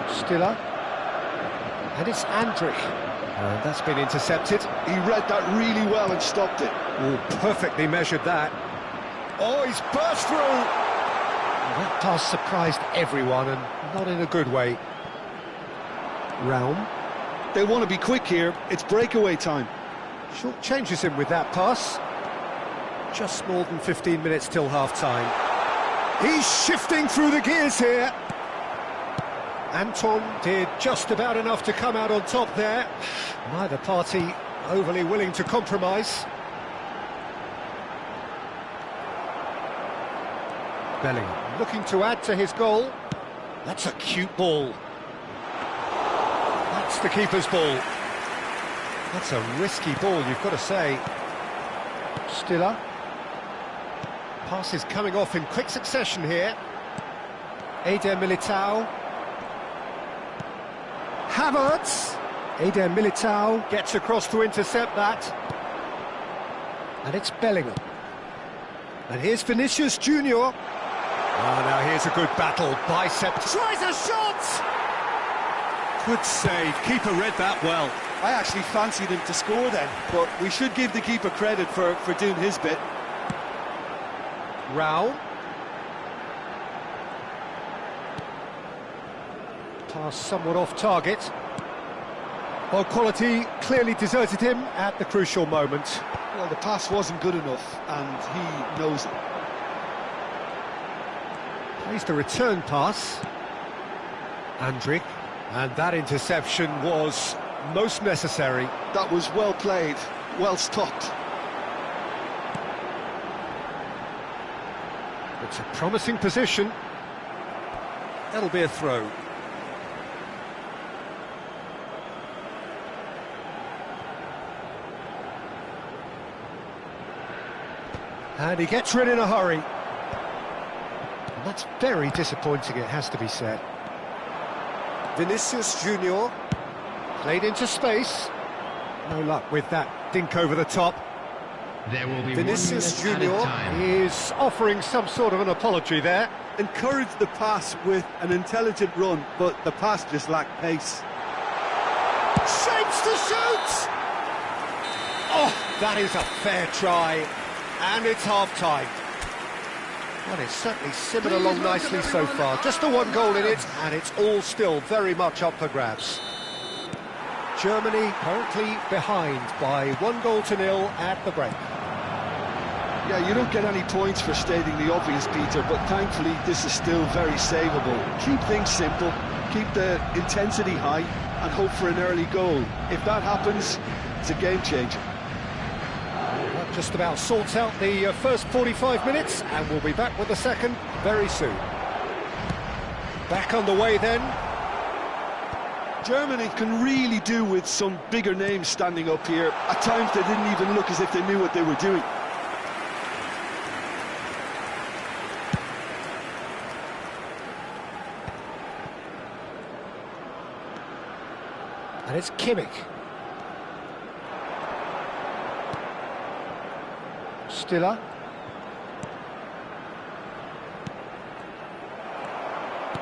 Stiller. And it's Andrić. And that's been intercepted. He read that really well and stopped it. Oh, perfectly measured that. Oh, he's burst through! Well, that pass surprised everyone, and not in a good way. Raum. They want to be quick here. It's breakaway time. Short changes him with that pass. Just more than 15 minutes till half-time. He's shifting through the gears here. Anton did just about enough to come out on top there. Neither party overly willing to compromise. Bellingham looking to add to his goal. That's a cute ball. That's the keeper's ball. That's a risky ball, you've got to say. Stiller. Passes coming off in quick succession here. Eder Militao. Havertz. Eder Militao gets across to intercept that. And it's Bellingham. And here's Vinicius Junior. Oh, now here's a good battle. Bicep tries a shot! Good save. Keeper read that well. I actually fancied him to score then, but we should give the keeper credit for doing his bit. Raum. Pass somewhat off target. Well, quality clearly deserted him at the crucial moment. Well, the pass wasn't good enough, and he knows it. Plays the return pass. Andrić. And that interception was most necessary. That was well played, well stopped. It's a promising position. That'll be a throw. And he gets rid in a hurry. And that's very disappointing, it has to be said. Vinicius Junior played into space. No luck with that dink over the top. There will be Vinicius 1 minute Junior added time. is offering some sort of an apology there. Encouraged the pass with an intelligent run, but the pass just lacked pace. Shapes to shoot! Oh, that is a fair try. And it's half-time. Well, it's certainly simmered along nicely so far. Just the one goal in it, and it's all still very much up for grabs. Germany currently behind by 1-0 at the break. Yeah, you don't get any points for stating the obvious, Peter, but thankfully this is still very savable. Keep things simple, keep the intensity high, and hope for an early goal. If that happens, it's a game changer. That just about sorts out the first 45 minutes, and we'll be back with the second very soon. Back on the way then. Germany can really do with some bigger names standing up here. At times they didn't even look as if they knew what they were doing. And it's Kimmich. Stiller.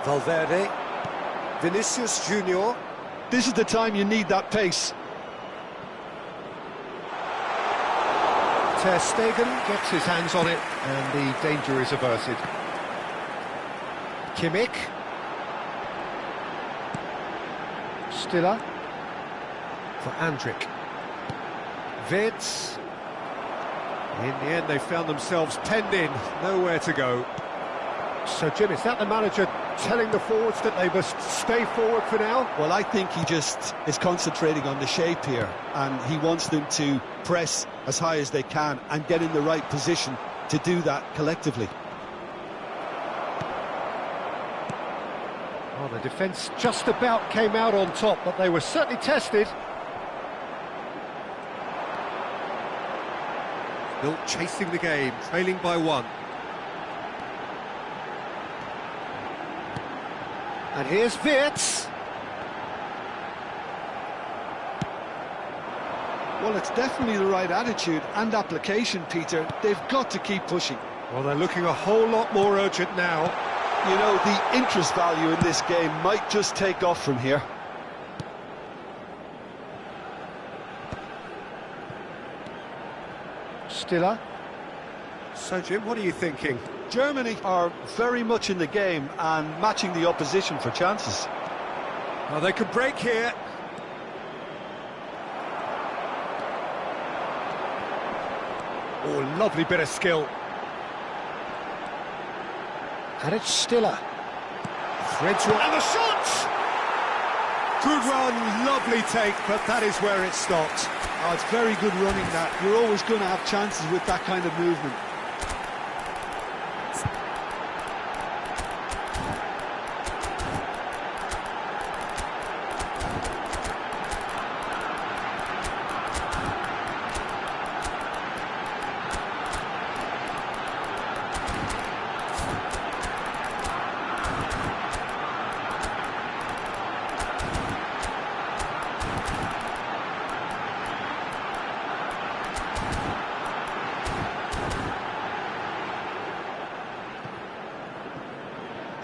Valverde. Vinicius Junior. This is the time you need that pace. Ter Stegen gets his hands on it, and the danger is averted. Kimmich. Stiller. For Andrić. Wirtz. In the end, they found themselves penned in, nowhere to go. So, Jim, is that the manager telling the forwards that they must stay forward for now? Well, I think he just is concentrating on the shape here, and he wants them to press as high as they can and get in the right position to do that collectively. Well, the defence just about came out on top, but they were certainly tested. Still chasing the game, trailing by 1. And here's Wirtz. Well, it's definitely the right attitude and application, Peter. They've got to keep pushing. Well, they're looking a whole lot more urgent now. You know, the interest value in this game might just take off from here. Stiller. So, Jim, what are you thinking? Germany are very much in the game and matching the opposition for chances. Well, they could break here. Oh, lovely bit of skill. And it's Stiller. Threads one. And the shot! Good run, lovely take, but that is where it stopped. Oh, it's very good running that. You're always going to have chances with that kind of movement.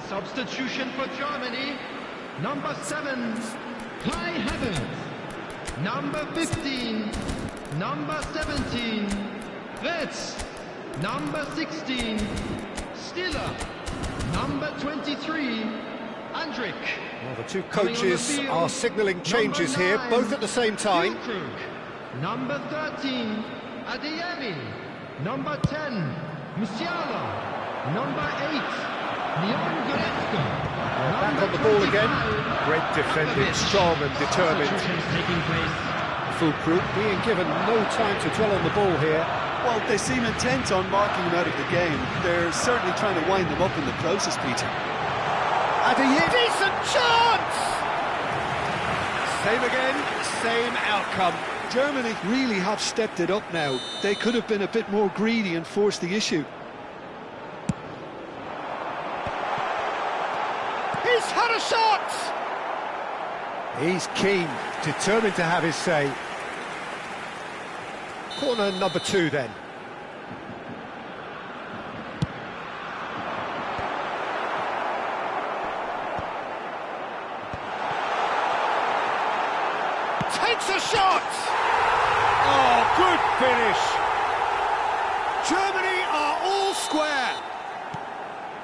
Substitution for Germany. Number 7, Kai Havertz. Number 15, number 17, Wirtz. Number 16, Stiller. Number 23, Andrik. Well, the two coaches are signalling changes here, both at the same time. Füllkrug. Number 13, Adeyemi. Number 10, Musiala. Number 8, Leon Goretzka. Back on the ball again. Great defending, strong and determined. Füllkrug being given no time to dwell on the ball here. Well, they seem intent on marking him out of the game. They're certainly trying to wind him up in the process, Peter. Adeyemi. Decent chance! Same again, same outcome. Germany really have stepped it up now. They could have been a bit more greedy and forced the issue. He's had a shot! He's keen, determined to have his say. Corner number 2 then. Takes a shot! Oh, good finish! Germany are all square.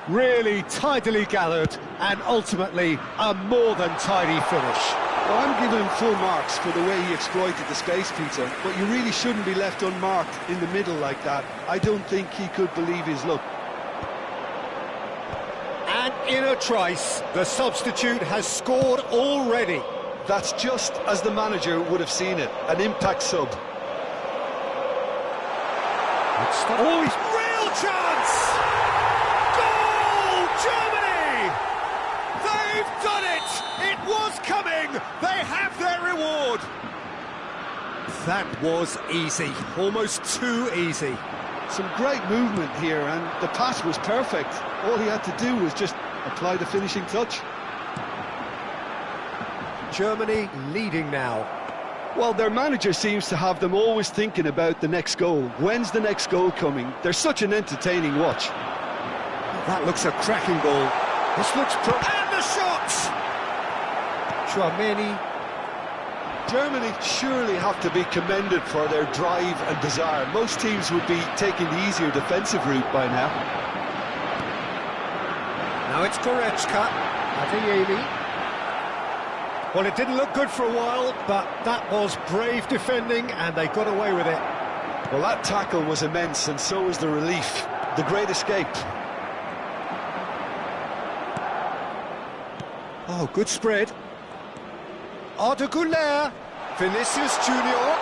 Really tidily gathered and ultimately a more than tidy finish. Well, I'm giving him full marks for the way he exploited the space, Peter, but you really shouldn't be left unmarked in the middle like that. I don't think he could believe his luck. And in a trice, the substitute has scored already. That's just as the manager would have seen it, an impact sub. Oh, he's real chance! Goal, Germany! They've done it! It was coming! They have their reward! That was easy, almost too easy. Some great movement here, and the pass was perfect. All he had to do was just apply the finishing touch. Germany leading now. Well, their manager seems to have them always thinking about the next goal. When's the next goal coming? They're such an entertaining watch. That looks a cracking goal. This looks and the shot! Tchouameni. Germany surely have to be commended for their drive and desire. Most teams would be taking the easier defensive route by now. Now it's Goretzka. Adeyemi. Well, it didn't look good for a while, but that was brave defending, and they got away with it. Well, that tackle was immense, and so was the relief. The great escape. Oh, good spread. Arda Güler. Vinicius Junior.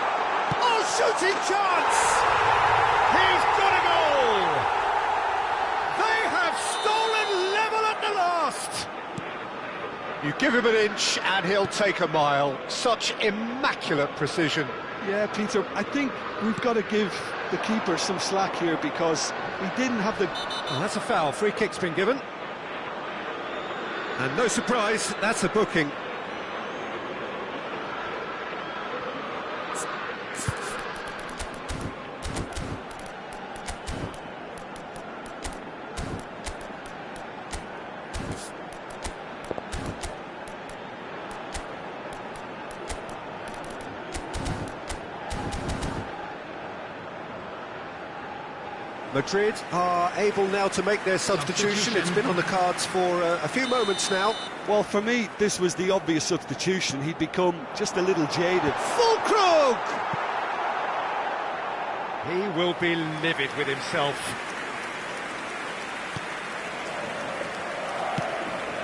Oh, shooting chance! He's got a goal! They have stolen level at the last! You give him an inch and he'll take a mile. Such immaculate precision. Yeah, Peter, I think we've got to give the keeper some slack here because he didn't have the... Oh, that's a foul. Free kick's been given. And no surprise, that's a booking. Madrid are able now to make their substitution. It's been on the cards for a few moments now. Well, for me, this was the obvious substitution. He'd become just a little jaded. Füllkrug! He will be livid with himself.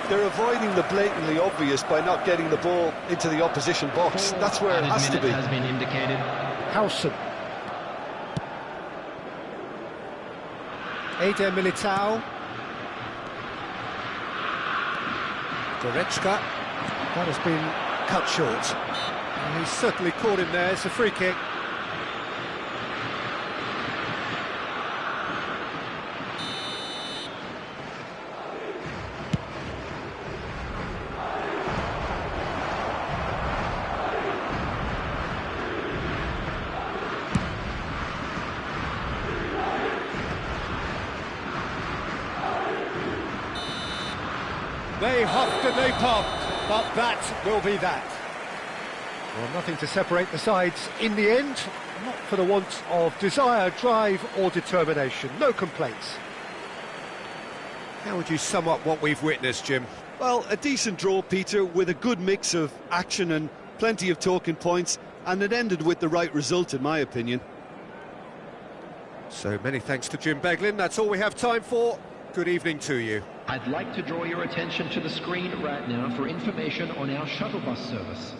They're avoiding the blatantly obvious by not getting the ball into the opposition box. That's where it has to be. Has been indicated. Howson. Eder Militao. Goretzka. That has been cut short. And he's certainly caught him there. It's a free kick. They huffed and they puffed, but that will be that. Well, nothing to separate the sides in the end, not for the want of desire, drive or determination. No complaints. How would you sum up what we've witnessed, Jim? Well, a decent draw, Peter, with a good mix of action and plenty of talking points, and it ended with the right result, in my opinion. So many thanks to Jim Beglin. That's all we have time for. Good evening to you. I'd like to draw your attention to the screen right now for information on our shuttle bus service.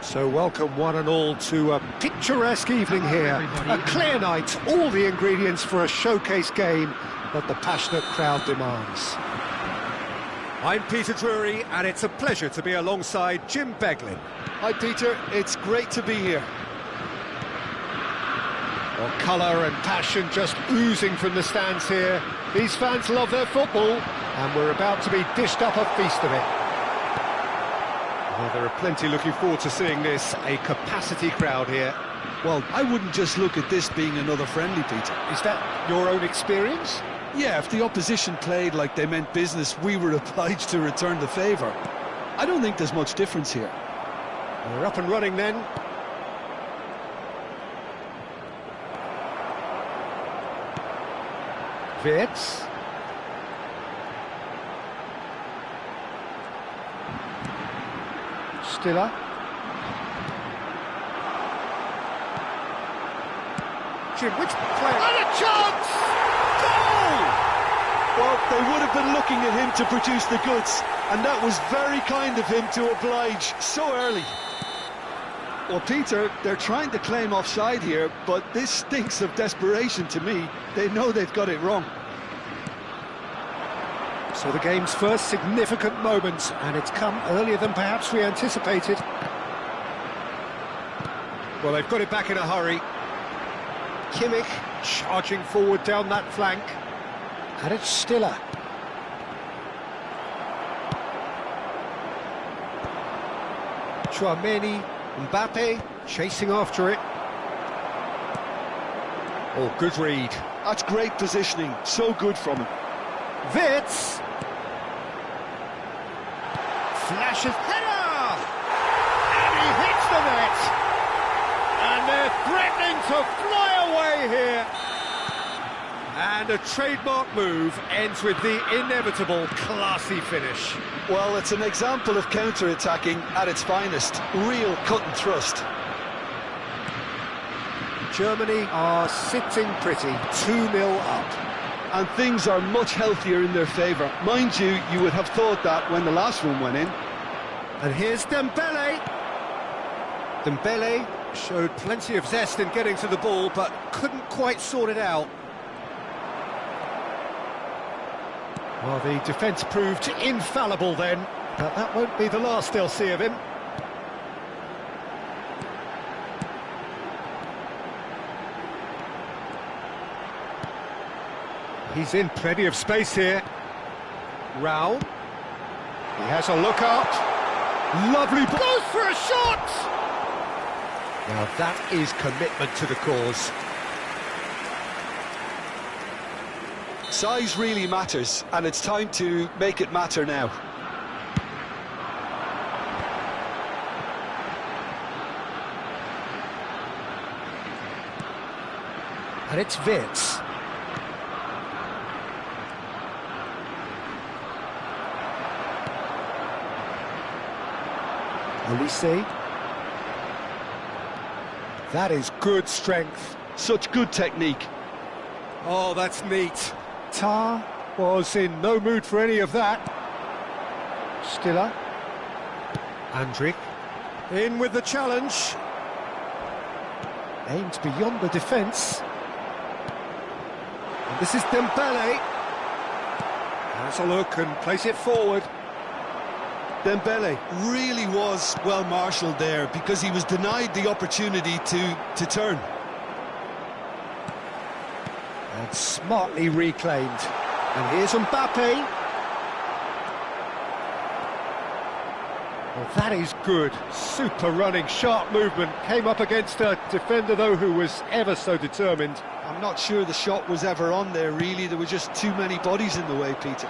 So welcome one and all to a picturesque evening here. A clear night, all the ingredients for a showcase game that the passionate crowd demands. I'm Peter Drury, and it's a pleasure to be alongside Jim Beglin. Hi Peter, it's great to be here. Well, colour and passion just oozing from the stands here. These fans love their football, and we're about to be dished up a feast of it. Well, there are plenty looking forward to seeing this, a capacity crowd here. Well, I wouldn't just look at this being another friendly, Peter. Is that your own experience? Yeah, if the opposition played like they meant business, we were obliged to return the favour. I don't think there's much difference here. We're up and running then. Wirtz. Stiller. Jim, which player? And a chance! Goal! Well, they would have been looking at him to produce the goods, and that was very kind of him to oblige so early. Well, Peter, they're trying to claim offside here, but this stinks of desperation to me. They know they've got it wrong. So the game's first significant moment, and it's come earlier than perhaps we anticipated. Well, they've got it back in a hurry. Kimmich charging forward down that flank. And it's Stiller. Tchouaméni, Mbappe chasing after it. Oh, good read. That's great positioning, so good from him. Wirtz. Flashes header! And he hits the net! And they're threatening to fly away here! And a trademark move ends with the inevitable classy finish. Well, it's an example of counter-attacking at its finest. Real cut and thrust. Germany are sitting pretty, 2-0 up. And things are much healthier in their favour. Mind you, you would have thought that when the last one went in. And here's Dembele. Dembele showed plenty of zest in getting to the ball, but couldn't quite sort it out. Well, the defence proved infallible then, but that won't be the last they'll see of him. He's in plenty of space here. Raul. He has a look up. Lovely ball. Goes for a shot! Now that is commitment to the cause. Size really matters, and it's time to make it matter now. And it's Wirtz. Olise. That is good strength. Such good technique. Oh, that's neat. Tar was in no mood for any of that. Stiller. Andrik. In with the challenge. Aimed beyond the defence. And this is Dembele. Has a look and plays it forward. Dembele really was well marshalled there because he was denied the opportunity to turn. And smartly reclaimed. And here's Mbappe. Well, that is good. Super running, sharp movement. Came up against a defender, though, who was ever so determined. I'm not sure the shot was ever on there, really. There were just too many bodies in the way, Peter.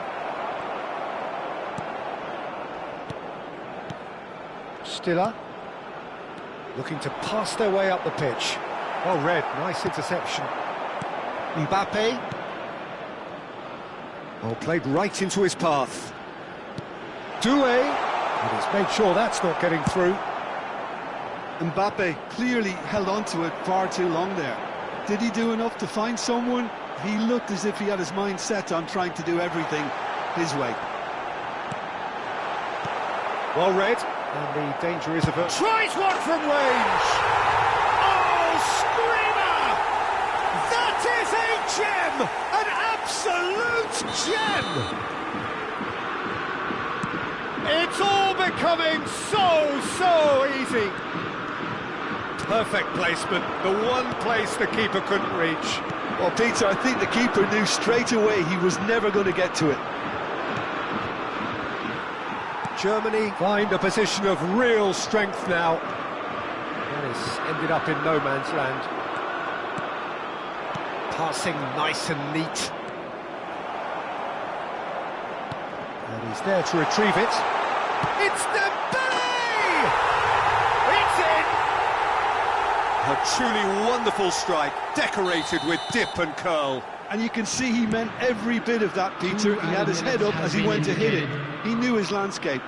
Stiller. Looking to pass their way up the pitch. Well read, nice interception. Mbappe. Oh, played right into his path. Doué. And he's made sure that's not getting through. Mbappe clearly held on to it far too long there. Did he do enough to find someone? He looked as if he had his mind set on trying to do everything his way. Well read, and the danger is averted. Tries one from range! Oh, screamer! That is a gem! An absolute gem! It's all becoming so easy. Perfect placement, the one place the keeper couldn't reach. Well, Peter, I think the keeper knew straight away he was never going to get to it. Germany find a position of real strength now. That has ended up in no man's land. Passing nice and neat. And he's there to retrieve it. It's Dembele! It's in! A truly wonderful strike, decorated with dip and curl. And you can see he meant every bit of that, Peter. He had his head up as he went to hit it. He knew his landscape.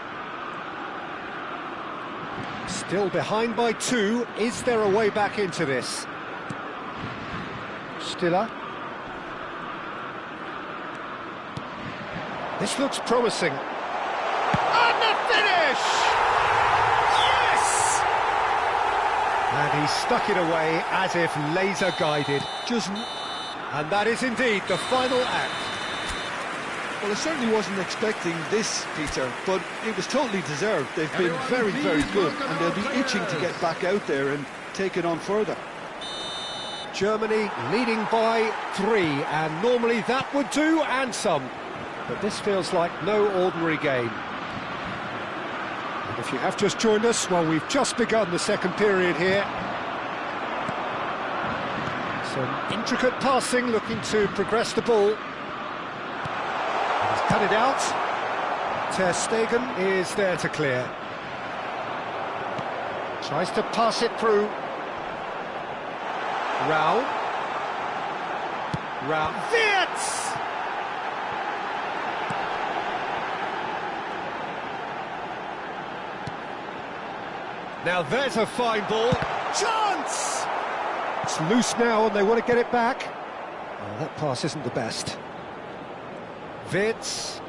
Still behind by 2. Is there a way back into this? Stiller. This looks promising. And the finish! Yes! And he stuck it away as if laser guided. And that is indeed the final act. Well, I certainly wasn't expecting this, Peter, but it was totally deserved. They've been very, very good, and they'll be itching to get back out there and take it on further. Germany leading by 3, and normally that would do, and some. But this feels like no ordinary game. And if you have just joined us, well, we've just begun the second period here. Some intricate passing, looking to progress the ball. He's cut it out. Ter Stegen is there to clear. Tries to pass it through. Raul. Wirtz! Now there's a fine ball. Chance! It's loose now and they want to get it back. Oh, that pass isn't the best. Wirtz.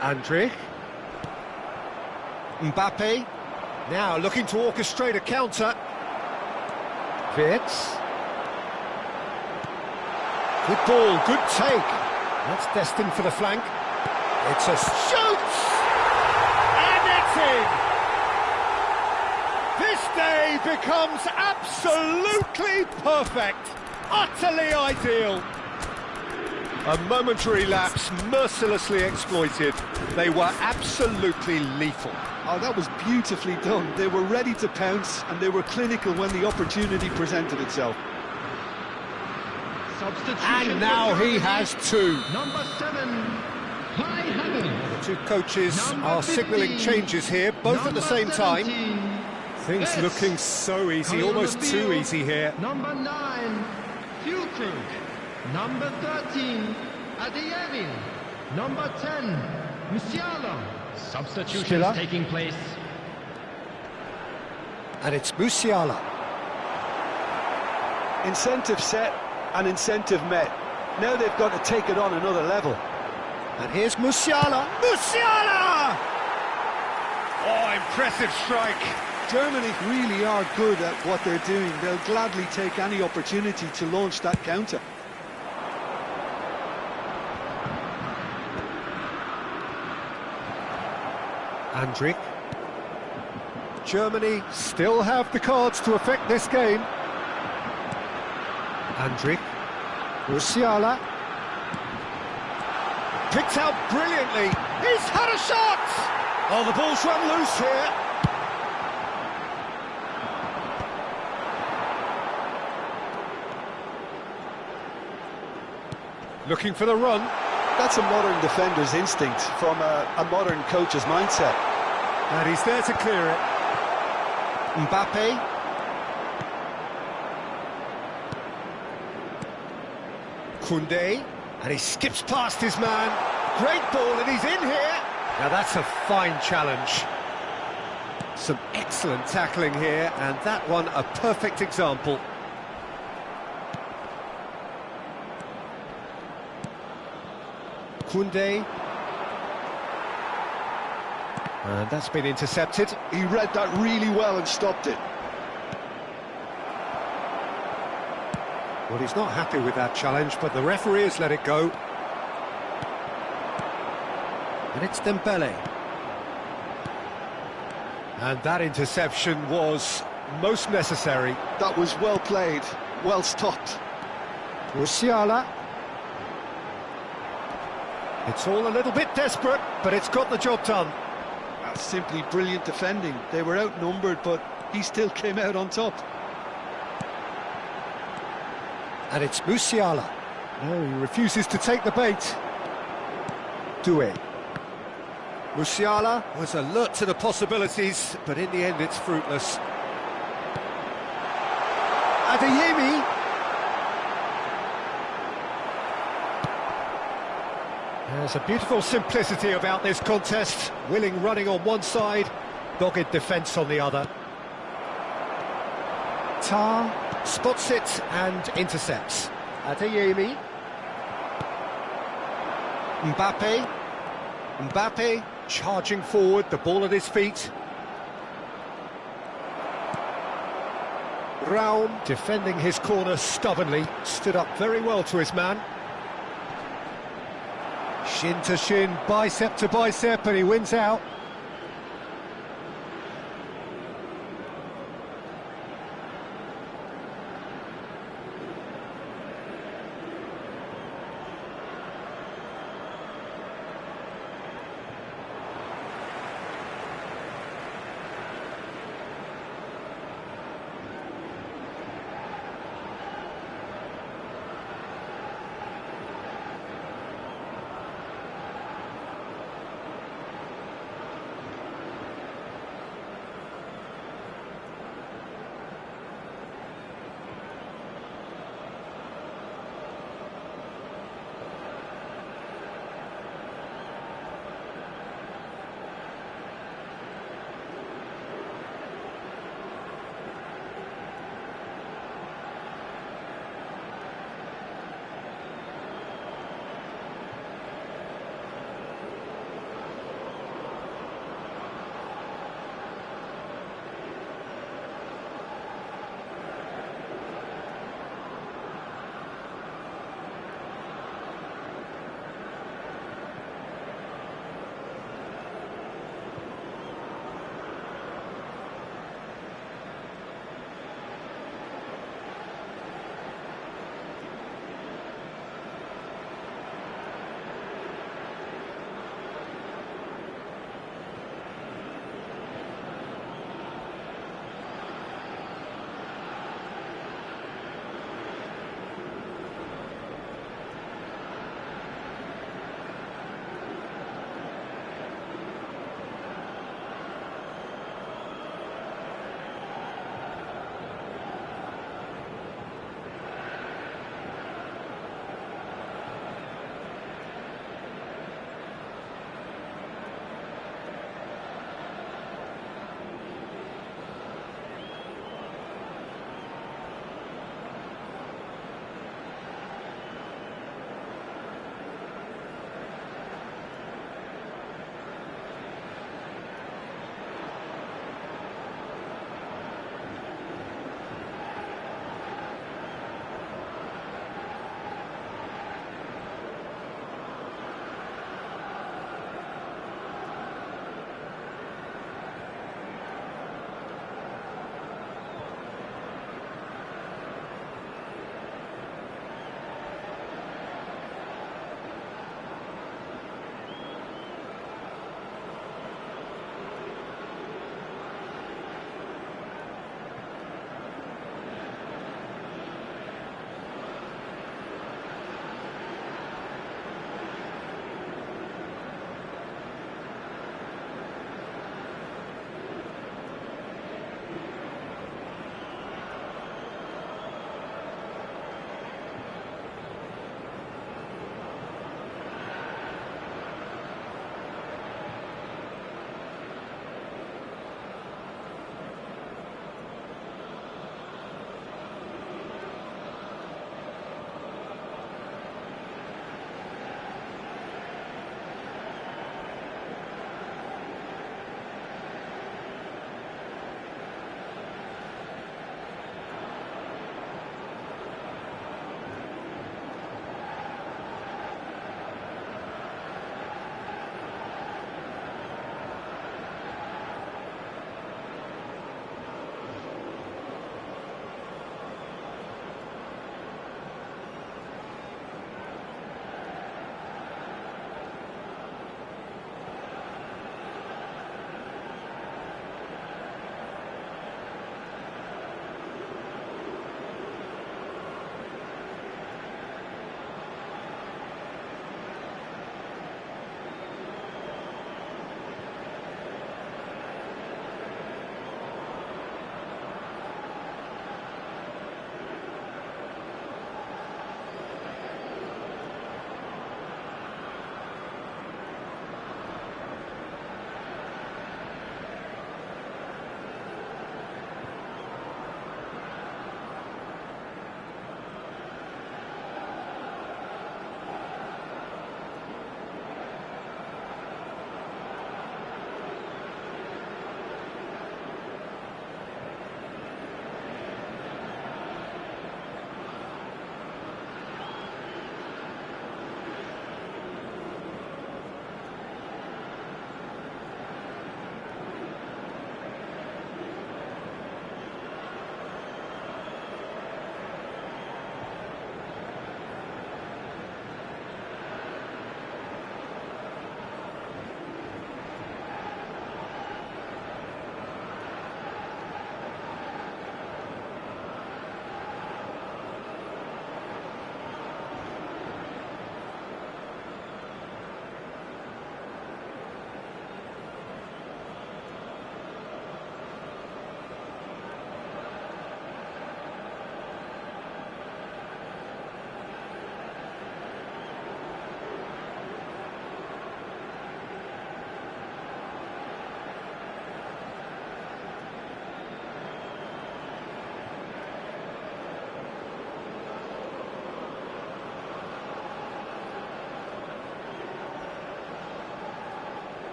Andrich. Mbappe. Now looking to orchestrate a counter. Wirtz. Good ball, good take. That's destined for the flank. It's a shoot! And it's in! This day becomes absolutely perfect, utterly ideal. A momentary lapse mercilessly exploited. They were absolutely lethal. Oh, that was beautifully done. They were ready to pounce, and they were clinical when the opportunity presented itself. And now he has 2. Number 7, Kai Havertz. The two coaches are signalling changes here, both at the same time. Things looking so easy, almost too easy here. Number 9, Füllkrug. Number 13, Adeyemi. Number 10, Musiala. Substitutions Stiller. taking place. And it's Musiala. Incentive set and incentive met. Now they've got to take it on another level. And here's Musiala. Musiala! Oh, impressive strike. Germany really are good at what they're doing. They'll gladly take any opportunity to launch that counter. Andrich. Germany still have the cards to affect this game. Andrich. Musiala. Picked out brilliantly. He's had a shot! Oh, the ball's run loose here. Looking for the run. That's a modern defender's instinct from a modern coach's mindset. And he's there to clear it. Mbappe. Koundé. And he skips past his man. Great ball, and he's in here. Now that's a fine challenge. Some excellent tackling here, and that one a perfect example. Koundé. And that's been intercepted. He read that really well and stopped it. Well, he's not happy with that challenge, but the referee has let it go. And it's Dembele. And that interception was most necessary. That was well played, well stopped. Musiala. It's all a little bit desperate, but it's got the job done. That's simply brilliant defending. They were outnumbered, but he still came out on top. And it's Musiala. No, he refuses to take the bait. Doué. Musiala was alert to the possibilities, but in the end it's fruitless. Adeyemi. There's a beautiful simplicity about this contest. Willing running on one side, dogged defence on the other. Tar spots it and intercepts. Adeyemi. Mbappe charging forward, the ball at his feet. Raul defending his corner stubbornly, stood up very well to his man. Shin to shin, bicep to bicep, and he wins out.